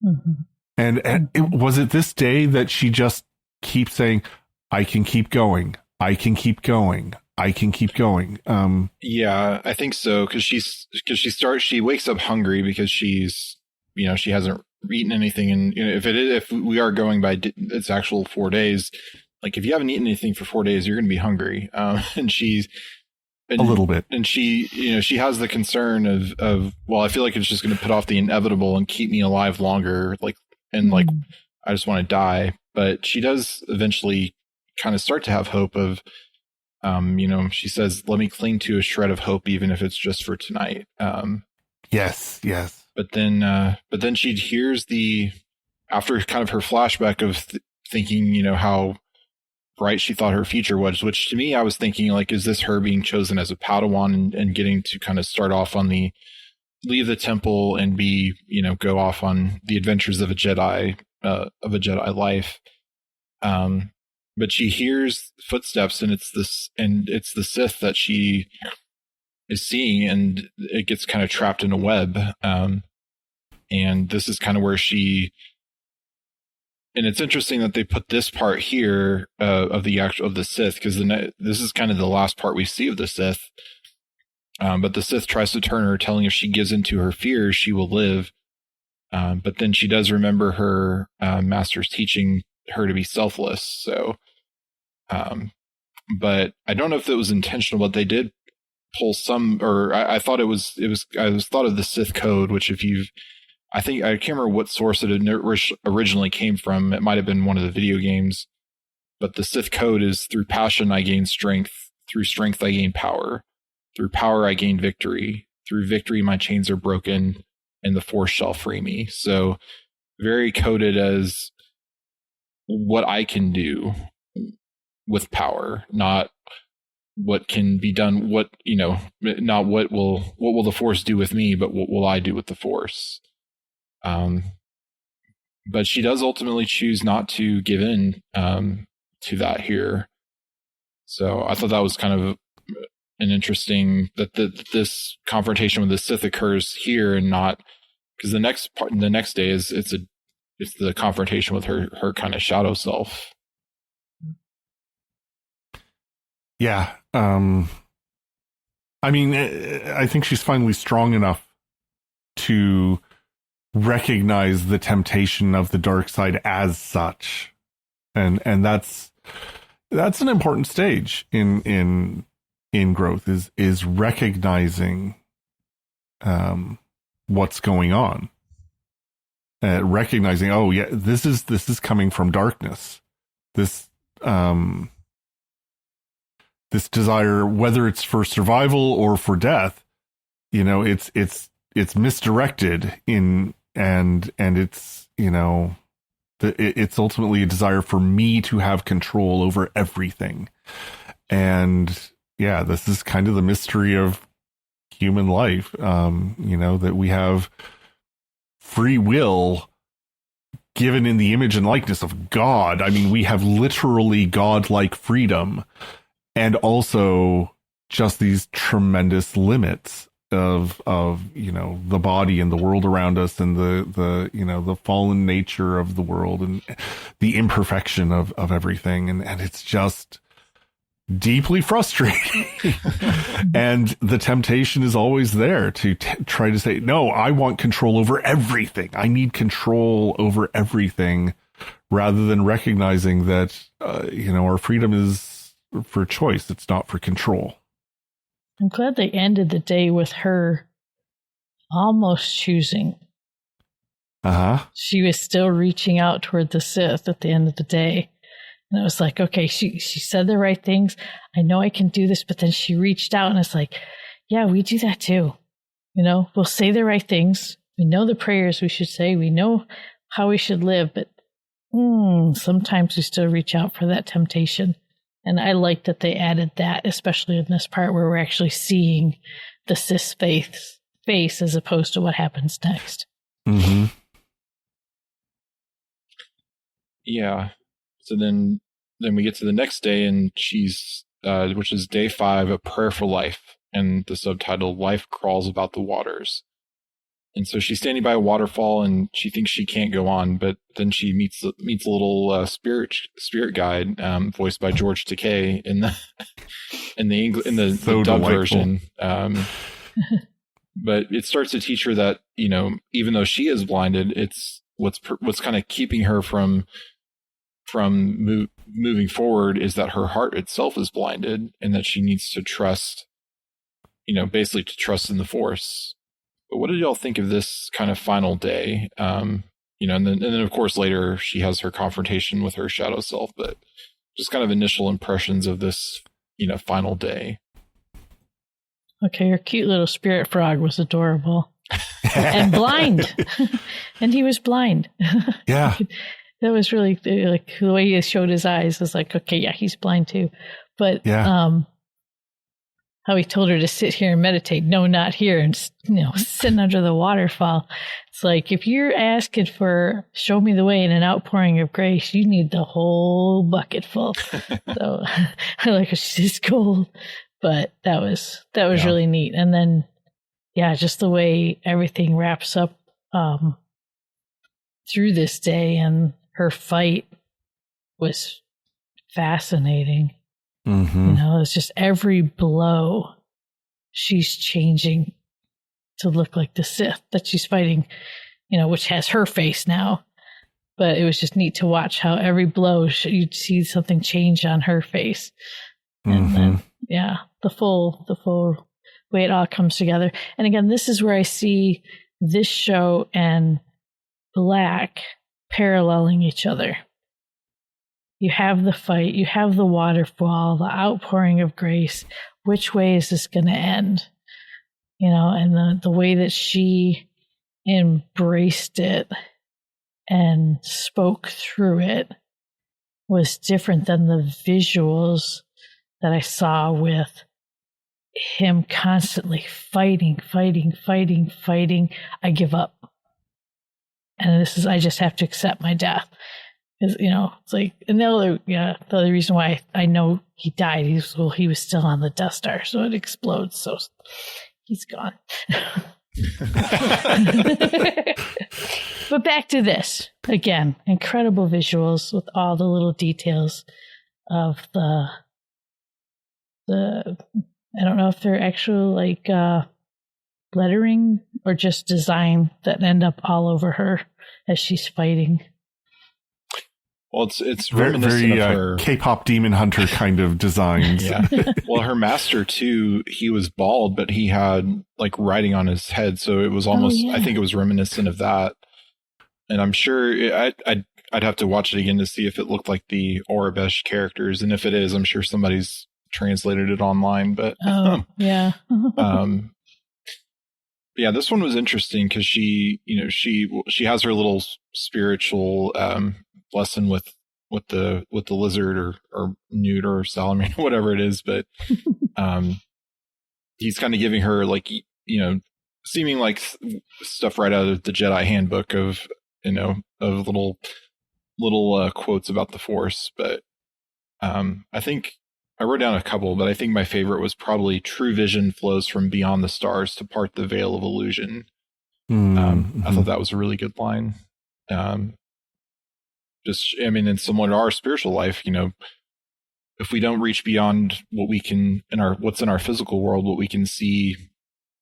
Mm-hmm. And was it this day that she just keeps saying, I can keep going. I can keep going. I can keep going. Yeah, I think so. Cause she wakes up hungry because she's, she hasn't eaten anything. And if we are going by its actual 4 days, like if you haven't eaten anything for 4 days, you're going to be hungry. And she's, a little bit. And she, she has the concern of, well, I feel like it's just going to put off the inevitable and keep me alive longer. Like, I just want to die. But she does eventually kind of start to have hope of, she says, let me cling to a shred of hope, even if it's just for tonight. Yes. But then she hears after kind of her flashback of thinking, how bright she thought her future was, which to me, I was thinking, like, is this her being chosen as a Padawan and getting to kind of start off on leave the temple and go off on the adventures of a Jedi life. But she hears footsteps and it's the Sith that she is seeing, and it gets kind of trapped in a web. And this is kind of where and it's interesting that they put this part here of the Sith, because this is kind of the last part we see of the Sith. But the Sith tries to turn her, telling if she gives into her fears, she will live. But then she does remember her master's teaching her to be selfless. So, but I don't know if it was intentional, but they did pull some, or I thought I thought of the Sith code, which I can't remember what source it originally came from. It might have been one of the video games, but the Sith code is: through passion I gain strength, through strength I gain power, through power I gain victory, through victory my chains are broken, and the Force shall free me. So very coded as what I can do with power, not what can be done, not what will the Force do with me, but what will I do with the Force. But she does ultimately choose not to give in to that here. So I thought that was kind of an interesting that this confrontation with the Sith occurs here, and not because the next day is it's the confrontation with her kind of shadow self. Yeah. I mean, I think she's finally strong enough to recognize the temptation of the dark side as such. And that's an important stage in growth is recognizing what's going on. Recognizing, oh yeah, this is coming from darkness. This desire, whether it's for survival or for death, it's misdirected and it's, it's ultimately a desire for me to have control over everything. And yeah, this is kind of the mystery of human life, that we have free will given in the image and likeness of God. I mean, we have literally godlike freedom, and also just these tremendous limits of the body and the world around us, and the fallen nature of the world and the imperfection of everything, and it's just deeply frustrating. And the temptation is always there to try to say, no, I want control over everything. I need control over everything, rather than recognizing that, our freedom is for choice. It's not for control. I'm glad they ended the day with her almost choosing. She was still reaching out toward the Sith at the end of the day. And it was like, okay, she said the right things. I know I can do this, but then she reached out, and it's like, yeah, we do that too. We'll say the right things. We know the prayers we should say. We know how we should live, but sometimes we still reach out for that temptation. And I like that they added that, especially in this part where we're actually seeing the Sith's face as opposed to what happens next. Mm-hmm. Yeah. So then we get to the next day, and she's, which is day 5, A Prayer for Life, and the subtitle, Life Crawls About the Waters. And so she's standing by a waterfall, and she thinks she can't go on, but then she meets a little spirit guide, voiced by George Takei in the dub version. But it starts to teach her that, even though she is blinded, it's what's kind of keeping her from moving forward is that her heart itself is blinded, and that she needs to trust, basically to trust in the Force. But what did y'all think of this kind of final day? And then of course later she has her confrontation with her shadow self, but just kind of initial impressions of this, final day. Okay, her cute little spirit frog was adorable. And blind. And he was blind. Yeah. That was really, like, the way he showed his eyes was like, okay, yeah, he's blind too. But yeah. How he told her to sit here and meditate. No, not here. And, sitting under the waterfall. It's like, if you're asking for show me the way in an outpouring of grace, you need the whole bucket full. So I like her. She's cold. But that was really neat. And then, just the way everything wraps up through this day, and her fight was fascinating. Mm-hmm. It's just every blow she's changing to look like the Sith that she's fighting, which has her face now. But it was just neat to watch how every blow you'd see something change on her face. And then, the full way it all comes together. And again, this is where I see this show and Black paralleling each other. You have the fight, you have the waterfall, the outpouring of grace. Which way is this going to end? And the way that she embraced it and spoke through it was different than the visuals that I saw with him constantly fighting. I give up. And I just have to accept my death. Because, it's like, and the other reason why I know he died, he was still on the Death Star, so it explodes, so he's gone. But back to this. Again, incredible visuals with all the little details of the I don't know if they're actual, lettering or just design that end up all over her as she's fighting. Well, it's reminiscent very of her K-pop demon hunter kind of designs. Yeah. Well, her master too, he was bald, but he had like writing on his head, so it was almost. I think it was reminiscent of that. And I'm sure I'd have to watch it again to see if it looked like the Orabesh characters, and if it is, I'm sure somebody's translated it online. But yeah. Yeah, this one was interesting because she has her little spiritual lesson with the lizard or newt or salamander, whatever it is, but he's kind of giving her like seeming like stuff right out of the Jedi handbook of little quotes about the Force. But I think I wrote down a couple, but I think my favorite was probably "True vision flows from beyond the stars to part the veil of illusion." I thought that was a really good line. And similar to our spiritual life, if we don't reach beyond what we can what's in our physical world, what we can see,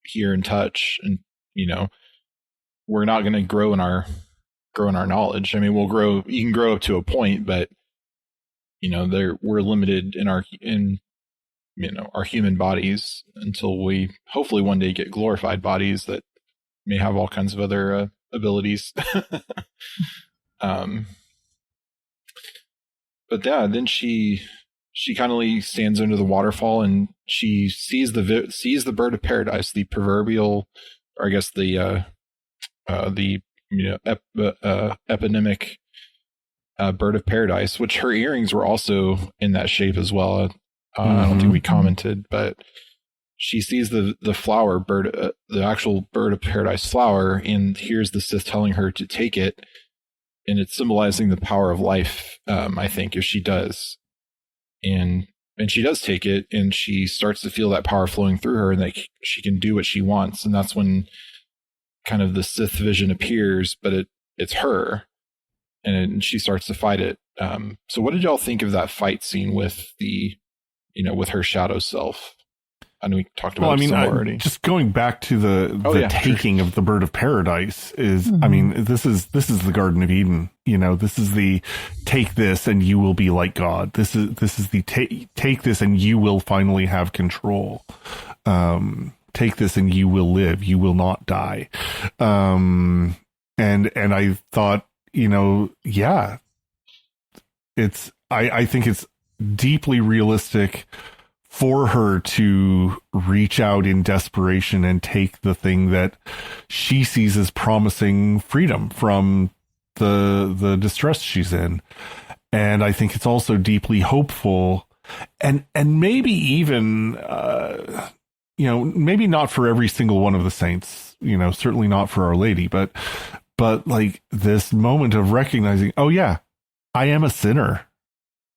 hear, and touch, and we're not going to grow in our knowledge. I mean, we'll grow. You can grow up to a point, but we're limited in our human bodies until we hopefully one day get glorified bodies that may have all kinds of other abilities. But yeah, then she kind of stands under the waterfall and she sees the bird of paradise, the proverbial, or I guess the eponymic bird of paradise, which her earrings were also in that shape as well. I don't think we commented, but she sees the flower bird, the actual bird of paradise flower, and hears the Sith telling her to take it, and it's symbolizing the power of life. I think if she does, and she does take it, and she starts to feel that power flowing through her, and that she can do what she wants, and that's when kind of the Sith vision appears, but it's her. And she starts to fight it. So what did y'all think of that fight scene with with her shadow self? I know we talked about it already. Just going back to the taking of the bird of paradise is, this is the Garden of Eden. This is the take this and you will be like God. This is the take this and you will finally have control. Take this and you will live. You will not die. And I thought, I think it's deeply realistic for her to reach out in desperation and take the thing that she sees as promising freedom from the distress she's in. And I think it's also deeply hopeful and maybe even, maybe not for every single one of the saints, certainly not for Our Lady, but like this moment of recognizing, oh yeah, I am a sinner.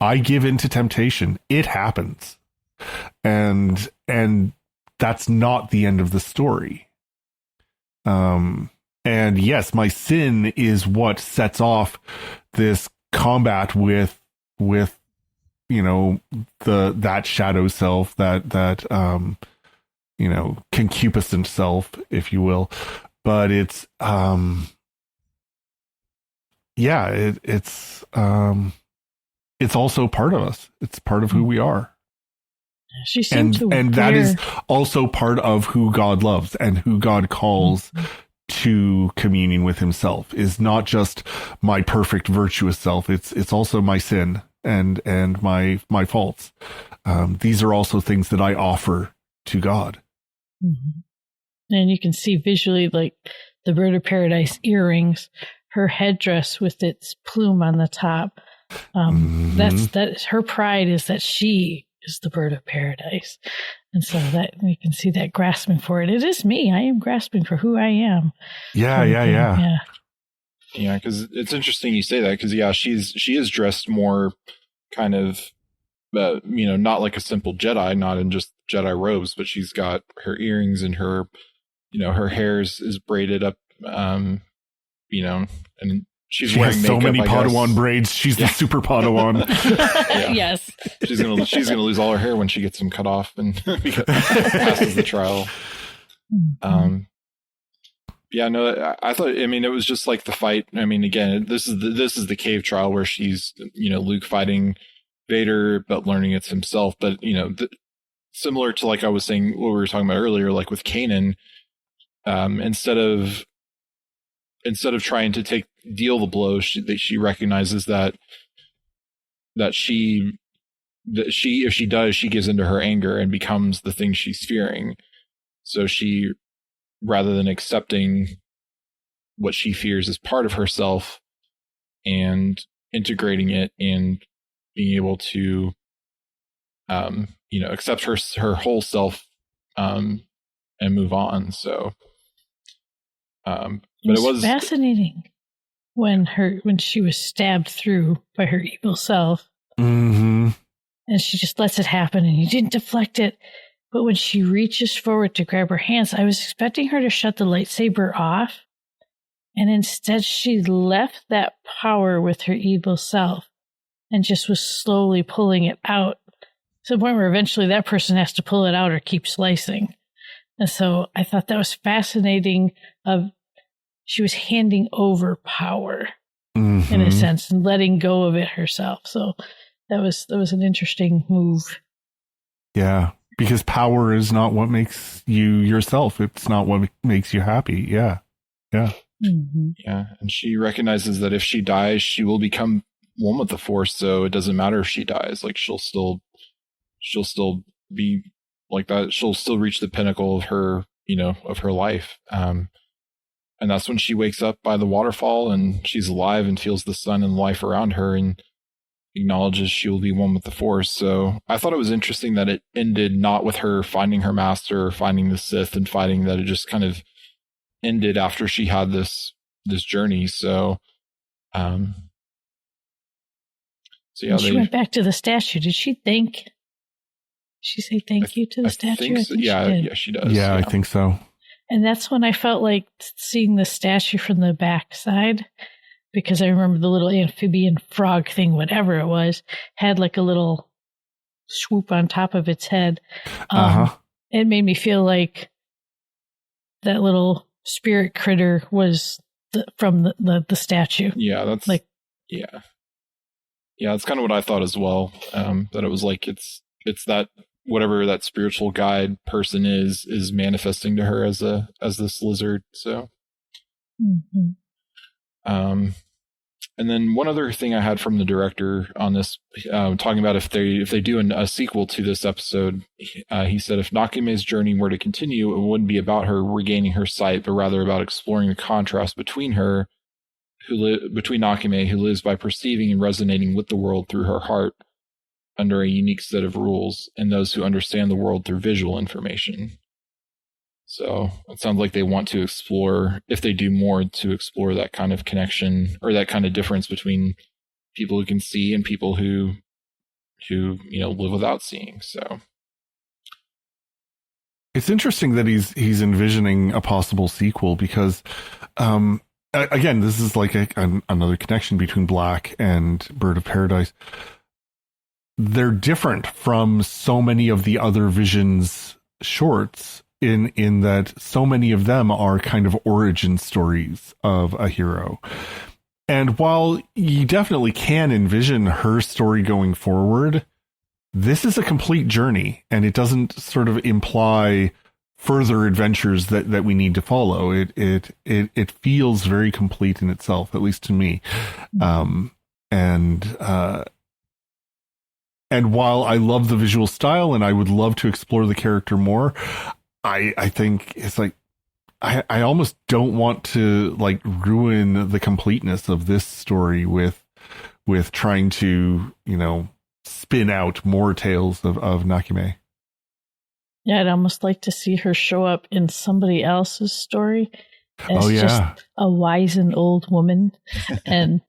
I give into temptation. It happens. And that's not the end of the story. And yes, my sin is what sets off this combat with that shadow self, that concupiscent self, if you will. But it's it's also part of us. It's part of who we are. She seems and that is also part of who God loves and who God calls to communion with himself, is not just my perfect virtuous self. It's also my sin and my faults. These are also things that I offer to God. Mm-hmm. And you can see visually, like the bird of paradise earrings, her headdress with its plume on the top. That's her pride, is that she is the bird of paradise. And so that you can see that grasping for it. It is me. I am grasping for who I am. Yeah. Yeah, because it's interesting you say that, because she is dressed more kind of, not like a simple Jedi, not in just Jedi robes, but she's got her earrings and her, her hair is braided up, and she wearing makeup, so many Padawan braids. She's the super Padawan. Yes. She's gonna lose all her hair when she gets them cut off and passes the trial. Mm-hmm. Yeah, no, I thought, I mean, it was just like the fight. I mean, again, this is the cave trial where she's, Luke fighting Vader, but learning it's himself. But, similar to like I was saying, what we were talking about earlier, like with Kanan, instead of trying to deal the blow, she recognizes that if she does, she gives into her anger and becomes the thing she's fearing. So she, rather than accepting what she fears as part of herself and integrating it and being able to, accept her whole self, and move on. So, but it was fascinating when she was stabbed through by her evil self. Mm-hmm. And she just lets it happen, and you didn't deflect it. But when she reaches forward to grab her hands, I was expecting her to shut the lightsaber off. And instead, she left that power with her evil self and just was slowly pulling it out to the point where eventually that person has to pull it out or keep slicing. And so I thought that was fascinating. She was handing over power in a sense and letting go of it herself. So that was an interesting move. Yeah. Because power is not what makes you yourself. It's not what makes you happy. Yeah. Yeah. Mm-hmm. Yeah. And she recognizes that if she dies, she will become one with the Force. So it doesn't matter if she dies. Like she'll still be like that. She'll still reach the pinnacle of her, of her life. And that's when she wakes up by the waterfall and she's alive and feels the sun and life around her and acknowledges she will be one with the Force. So I thought it was interesting that it ended not with her finding her master or finding the Sith and fighting, that it just kind of ended after she had this journey. So, yeah, she went back to the statue. Did she say thank you to the statue? Think so. Yeah, she does. Yeah, I think so. And that's when I felt like seeing the statue from the backside, because I remember the little amphibian frog thing, whatever it was, had like a little swoop on top of its head. It made me feel like that little spirit critter was from the statue. Yeah, that's like, yeah, that's kind of what I thought as well. That it was like it's that whatever that spiritual guide person is manifesting to her as this lizard. So, and then one other thing I had from the director on this, talking about if they do a sequel to this episode, he said if Nakime's journey were to continue, it wouldn't be about her regaining her sight, but rather about exploring the contrast between Nakime, who lives by perceiving and resonating with the world through her heart under a unique set of rules, and those who understand the world through visual information. So it sounds like they want to explore, if they do more, to explore that kind of connection or that kind of difference between people who can see and people who live without seeing. So it's interesting that he's envisioning a possible sequel because, again, this is like another connection between Black and Bird of Paradise. They're different from so many of the other Visions shorts in that so many of them are kind of origin stories of a hero. And while you definitely can envision her story going forward, this is a complete journey, and it doesn't sort of imply further adventures that we need to follow. It feels very complete in itself, at least to me. And while I love the visual style and I would love to explore the character more, I think it's like, I almost don't want to like ruin the completeness of this story with trying to, spin out more tales of Nakime. Yeah, I'd almost like to see her show up in somebody else's story as just a wizened old woman. And,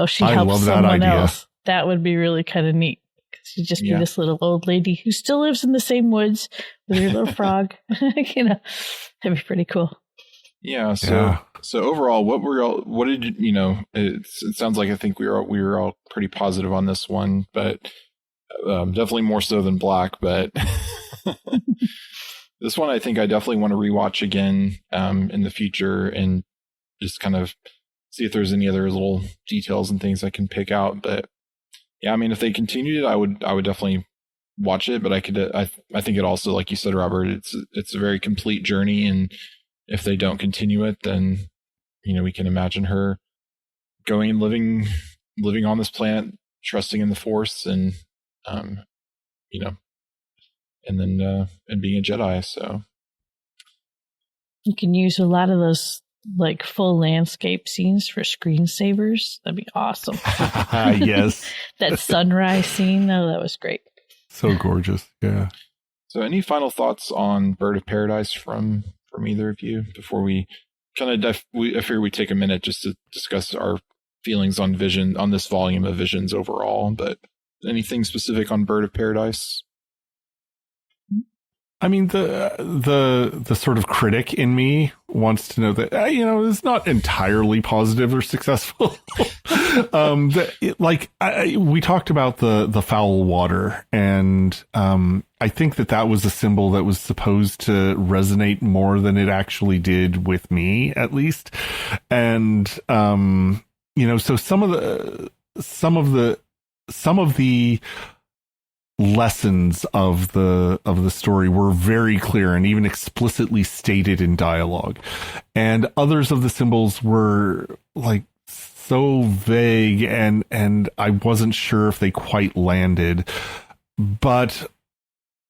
she helps someone else. That would be really kind of neat. She'd just be this little old lady who still lives in the same woods with her little frog. That'd be pretty cool. Yeah. So overall, what did you, it sounds like I think we were all pretty positive on this one, but definitely more so than Black. But This one I think I definitely want to rewatch again in the future and just kind of see if there's any other little details and things I can pick out. But yeah, I mean, if they continued it, I would definitely watch it. But I think it also, like you said, Robert, it's a very complete journey, and if they don't continue it, then we can imagine her going and living on this planet, trusting in the Force, and and then and being a Jedi. So you can use a lot of those like full landscape scenes for screensavers. That'd be awesome. Yes. That sunrise scene, that was great. So gorgeous. Yeah. So any final thoughts on Bird of Paradise from either of you before we kind of I figure we take a minute just to discuss our feelings on this volume of Visions overall, but anything specific on Bird of Paradise? I mean, the sort of critic in me wants to know that, it's not entirely positive or successful. We talked about the foul water, and I think that was a symbol that was supposed to resonate more than it actually did with me, at least. And, so some of the lessons of the story were very clear and even explicitly stated in dialogue, and others of the symbols were like so vague and I wasn't sure if they quite landed. But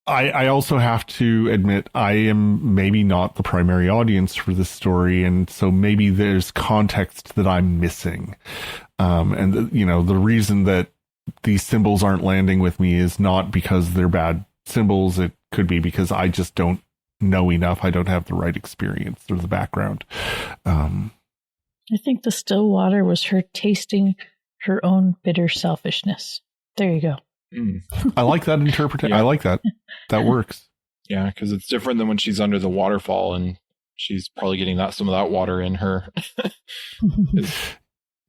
I also have to admit I am maybe not the primary audience for this story, and so maybe there's context that I'm missing, and the reason that these symbols aren't landing with me is not because they're bad symbols. It could be because I just don't know enough. I don't have the right experience or the background. I think the still water was her tasting her own bitter selfishness. There you go. I like that interpretation. Yeah. I like that. That works. Yeah, because it's different than when she's under the waterfall and she's probably getting some of that water in her.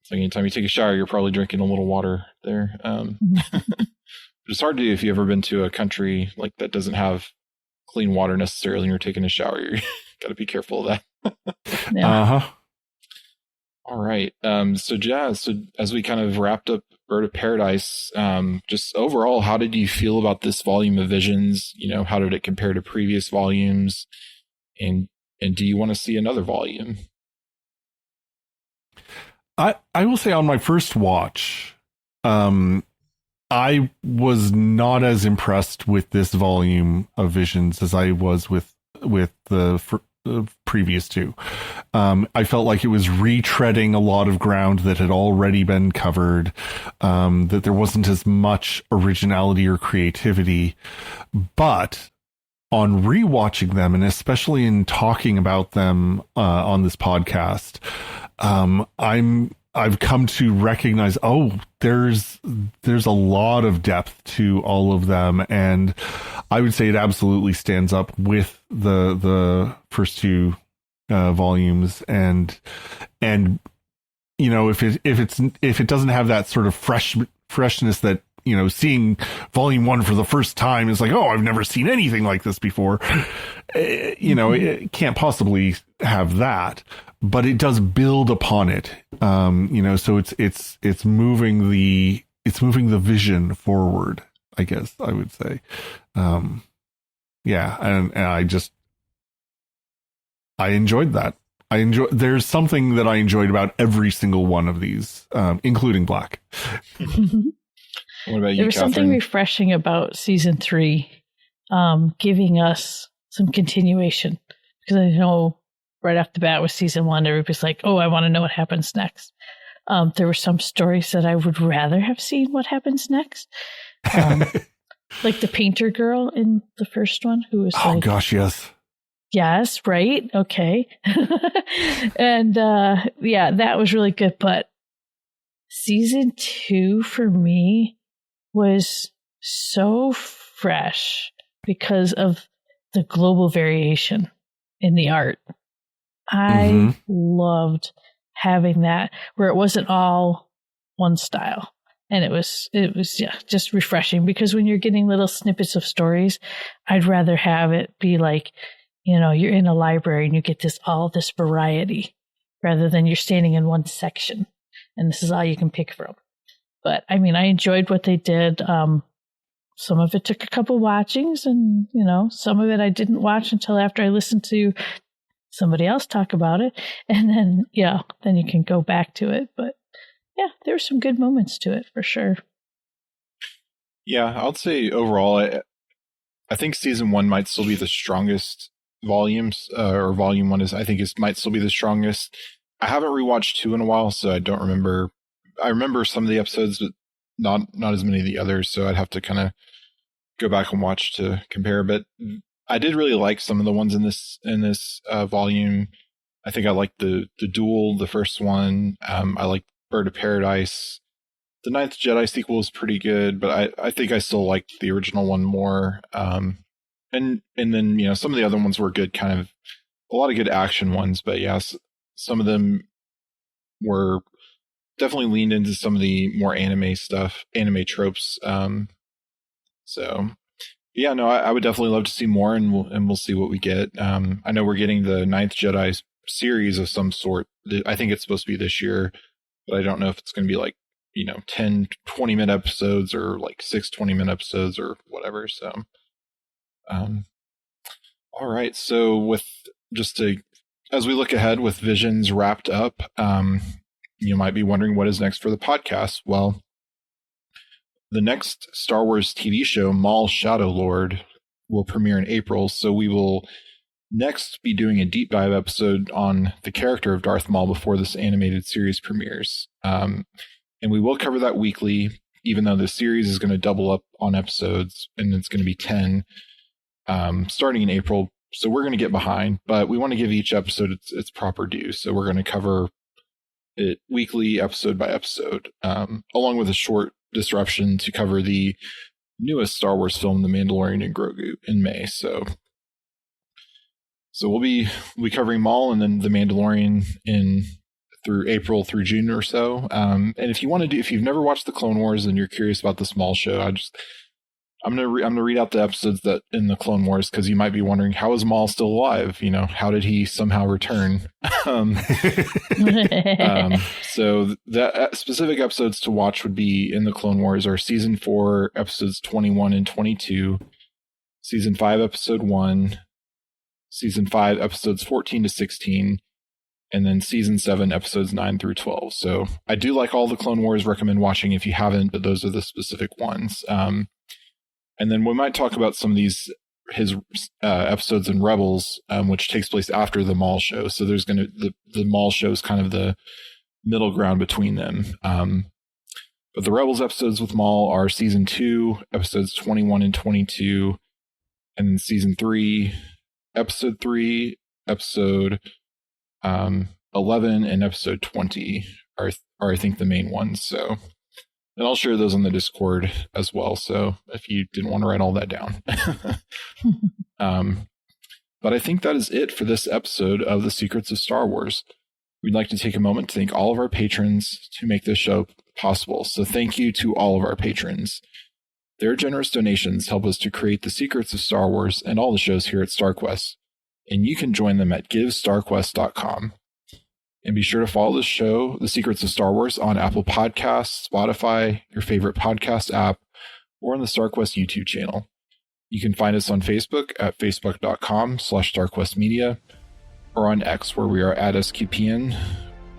So anytime you take a shower, you're probably drinking a little water there. It's hard to do if you've ever been to a country like that doesn't have clean water necessarily and you're taking a shower. You got to be careful of that. Yeah. Uh-huh. All right. So Jazz, so as we kind of wrapped up Bird of Paradise, just overall, how did you feel about this volume of Visions? How did it compare to previous volumes? And do you want to see another volume? I will say on my first watch, I was not as impressed with this volume of Visions as I was with the previous two. I felt like it was retreading a lot of ground that had already been covered, that there wasn't as much originality or creativity. But on rewatching them, and especially in talking about them on this podcast, I've come to recognize, there's a lot of depth to all of them, and I would say it absolutely stands up with the first two volumes, and if it doesn't have that sort of freshness that seeing volume one for the first time is like, I've never seen anything like this before. It can't possibly have that, but it does build upon it. So it's moving the vision forward, I guess I would say. Yeah. And I enjoyed that. There's something that I enjoyed about every single one of these, including Black. What about you, There was Kathryn? something refreshing about season 3, giving us some continuation, because I know right off the bat with season 1, everybody's like, I want to know what happens next. There were some stories that I would rather have seen what happens next. Like the painter girl in the first one who was gosh, yes. Yes, right. Okay. And that was really good. But season 2 for me was so fresh because of the global variation in the art. I loved having that where it wasn't all one style. And it was just refreshing, because when you're getting little snippets of stories, I'd rather have it be like, you're in a library and you get all this variety, rather than you're standing in one section and this is all you can pick from. But I mean, I enjoyed what they did. Some of it took a couple watchings, and some of it I didn't watch until after I listened to somebody else talk about it, and then you can go back to it. But yeah, there were some good moments to it for sure. Yeah, I'll say overall, I think season 1 might still be the strongest volumes, or volume 1 might still be the strongest. I haven't rewatched 2 in a while, so I don't remember. I remember some of the episodes, but not as many of the others, so I'd have to kind of go back and watch to compare. But I did really like some of the ones in this volume. I think I liked the Duel, the first one. I liked Bird of Paradise. The Ninth Jedi sequel is pretty good, but I think I still liked the original one more. And then some of the other ones were good, kind of a lot of good action ones. But yes, some of them were definitely leaned into some of the more anime stuff, anime tropes. So yeah, no, I would definitely love to see more, and we'll see what we get. I know we're getting the Ninth Jedi series of some sort. I think it's supposed to be this year, but I don't know if it's going to be like 10 20-minute episodes or like 6 20-minute episodes or whatever. So all right, so as we look ahead with Visions wrapped up, you might be wondering what is next for the podcast. Well, the next Star Wars TV show, Maul Shadow Lord, will premiere in April, so we will next be doing a deep dive episode on the character of Darth Maul before this animated series premieres. And we will cover that weekly, even though the series is going to double up on episodes, and it's going to be 10 starting in April. So we're going to get behind, but we want to give each episode its proper due. So we're going to cover it weekly, episode by episode, along with a short disruption to cover the newest Star Wars film, The Mandalorian and Grogu, in May. So we'll be covering Maul and then The Mandalorian through April through June or so. And if you've never watched the Clone Wars and you're curious about this Maul show, I'm gonna read out the episodes that in the Clone Wars, because you might be wondering, how is Maul still alive? How did he somehow return? So the specific episodes to watch would be in the Clone Wars are season 4 episodes 21 and 22, season 5 episode 1, season 5 episodes 14 to 16, and then season 7 episodes 9 through 12. So I do like all the Clone Wars, recommend watching if you haven't, but those are the specific ones. And then we might talk about some of his episodes in Rebels, which takes place after the Maul show. So there's the Maul show is kind of the middle ground between them. But the Rebels episodes with Maul are season 2, episodes 21 and 22, and then season 3, episode 3, episode 11, and episode 20 are I think the main ones. So. And I'll share those on the Discord as well, so if you didn't want to write all that down. But I think that is it for this episode of The Secrets of Star Wars. We'd like to take a moment to thank all of our patrons to make this show possible. So thank you to all of our patrons. Their generous donations help us to create The Secrets of Star Wars and all the shows here at StarQuest. And you can join them at givestarquest.com. And be sure to follow the show, The Secrets of Star Wars, on Apple Podcasts, Spotify, your favorite podcast app, or on the StarQuest YouTube channel. You can find us on Facebook at facebook.com/StarQuestMedia, or on X, where we are at SQPN,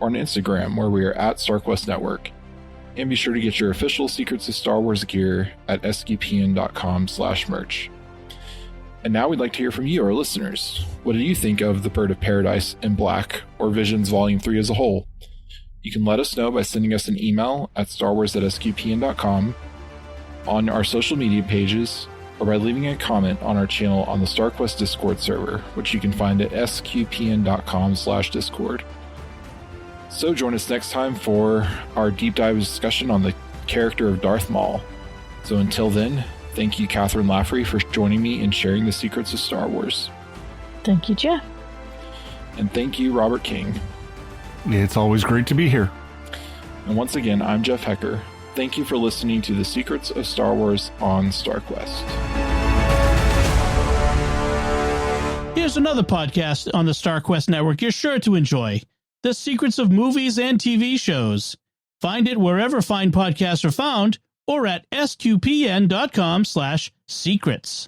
or on Instagram, where we are at StarQuest Network. And be sure to get your official Secrets of Star Wars gear at SQPN.com/merch. And now we'd like to hear from you, our listeners. What did you think of The Bird of Paradise in Black, or Visions Volume 3 as a whole? You can let us know by sending us an email at starwars@sqpn.com, on our social media pages, or by leaving a comment on our channel on the StarQuest Discord server, which you can find at sqpn.com/discord. So join us next time for our deep dive discussion on the character of Darth Maul. So until then, thank you, Kathryn Laffrey, for joining me and sharing the secrets of Star Wars. Thank you, Jeff. And thank you, Robert King. It's always great to be here. And once again, I'm Jeff Haecker. Thank you for listening to The Secrets of Star Wars on StarQuest. Here's another podcast on the StarQuest Network you're sure to enjoy. The Secrets of Movies and TV Shows. Find it wherever fine podcasts are found or at sqpn.com/secrets.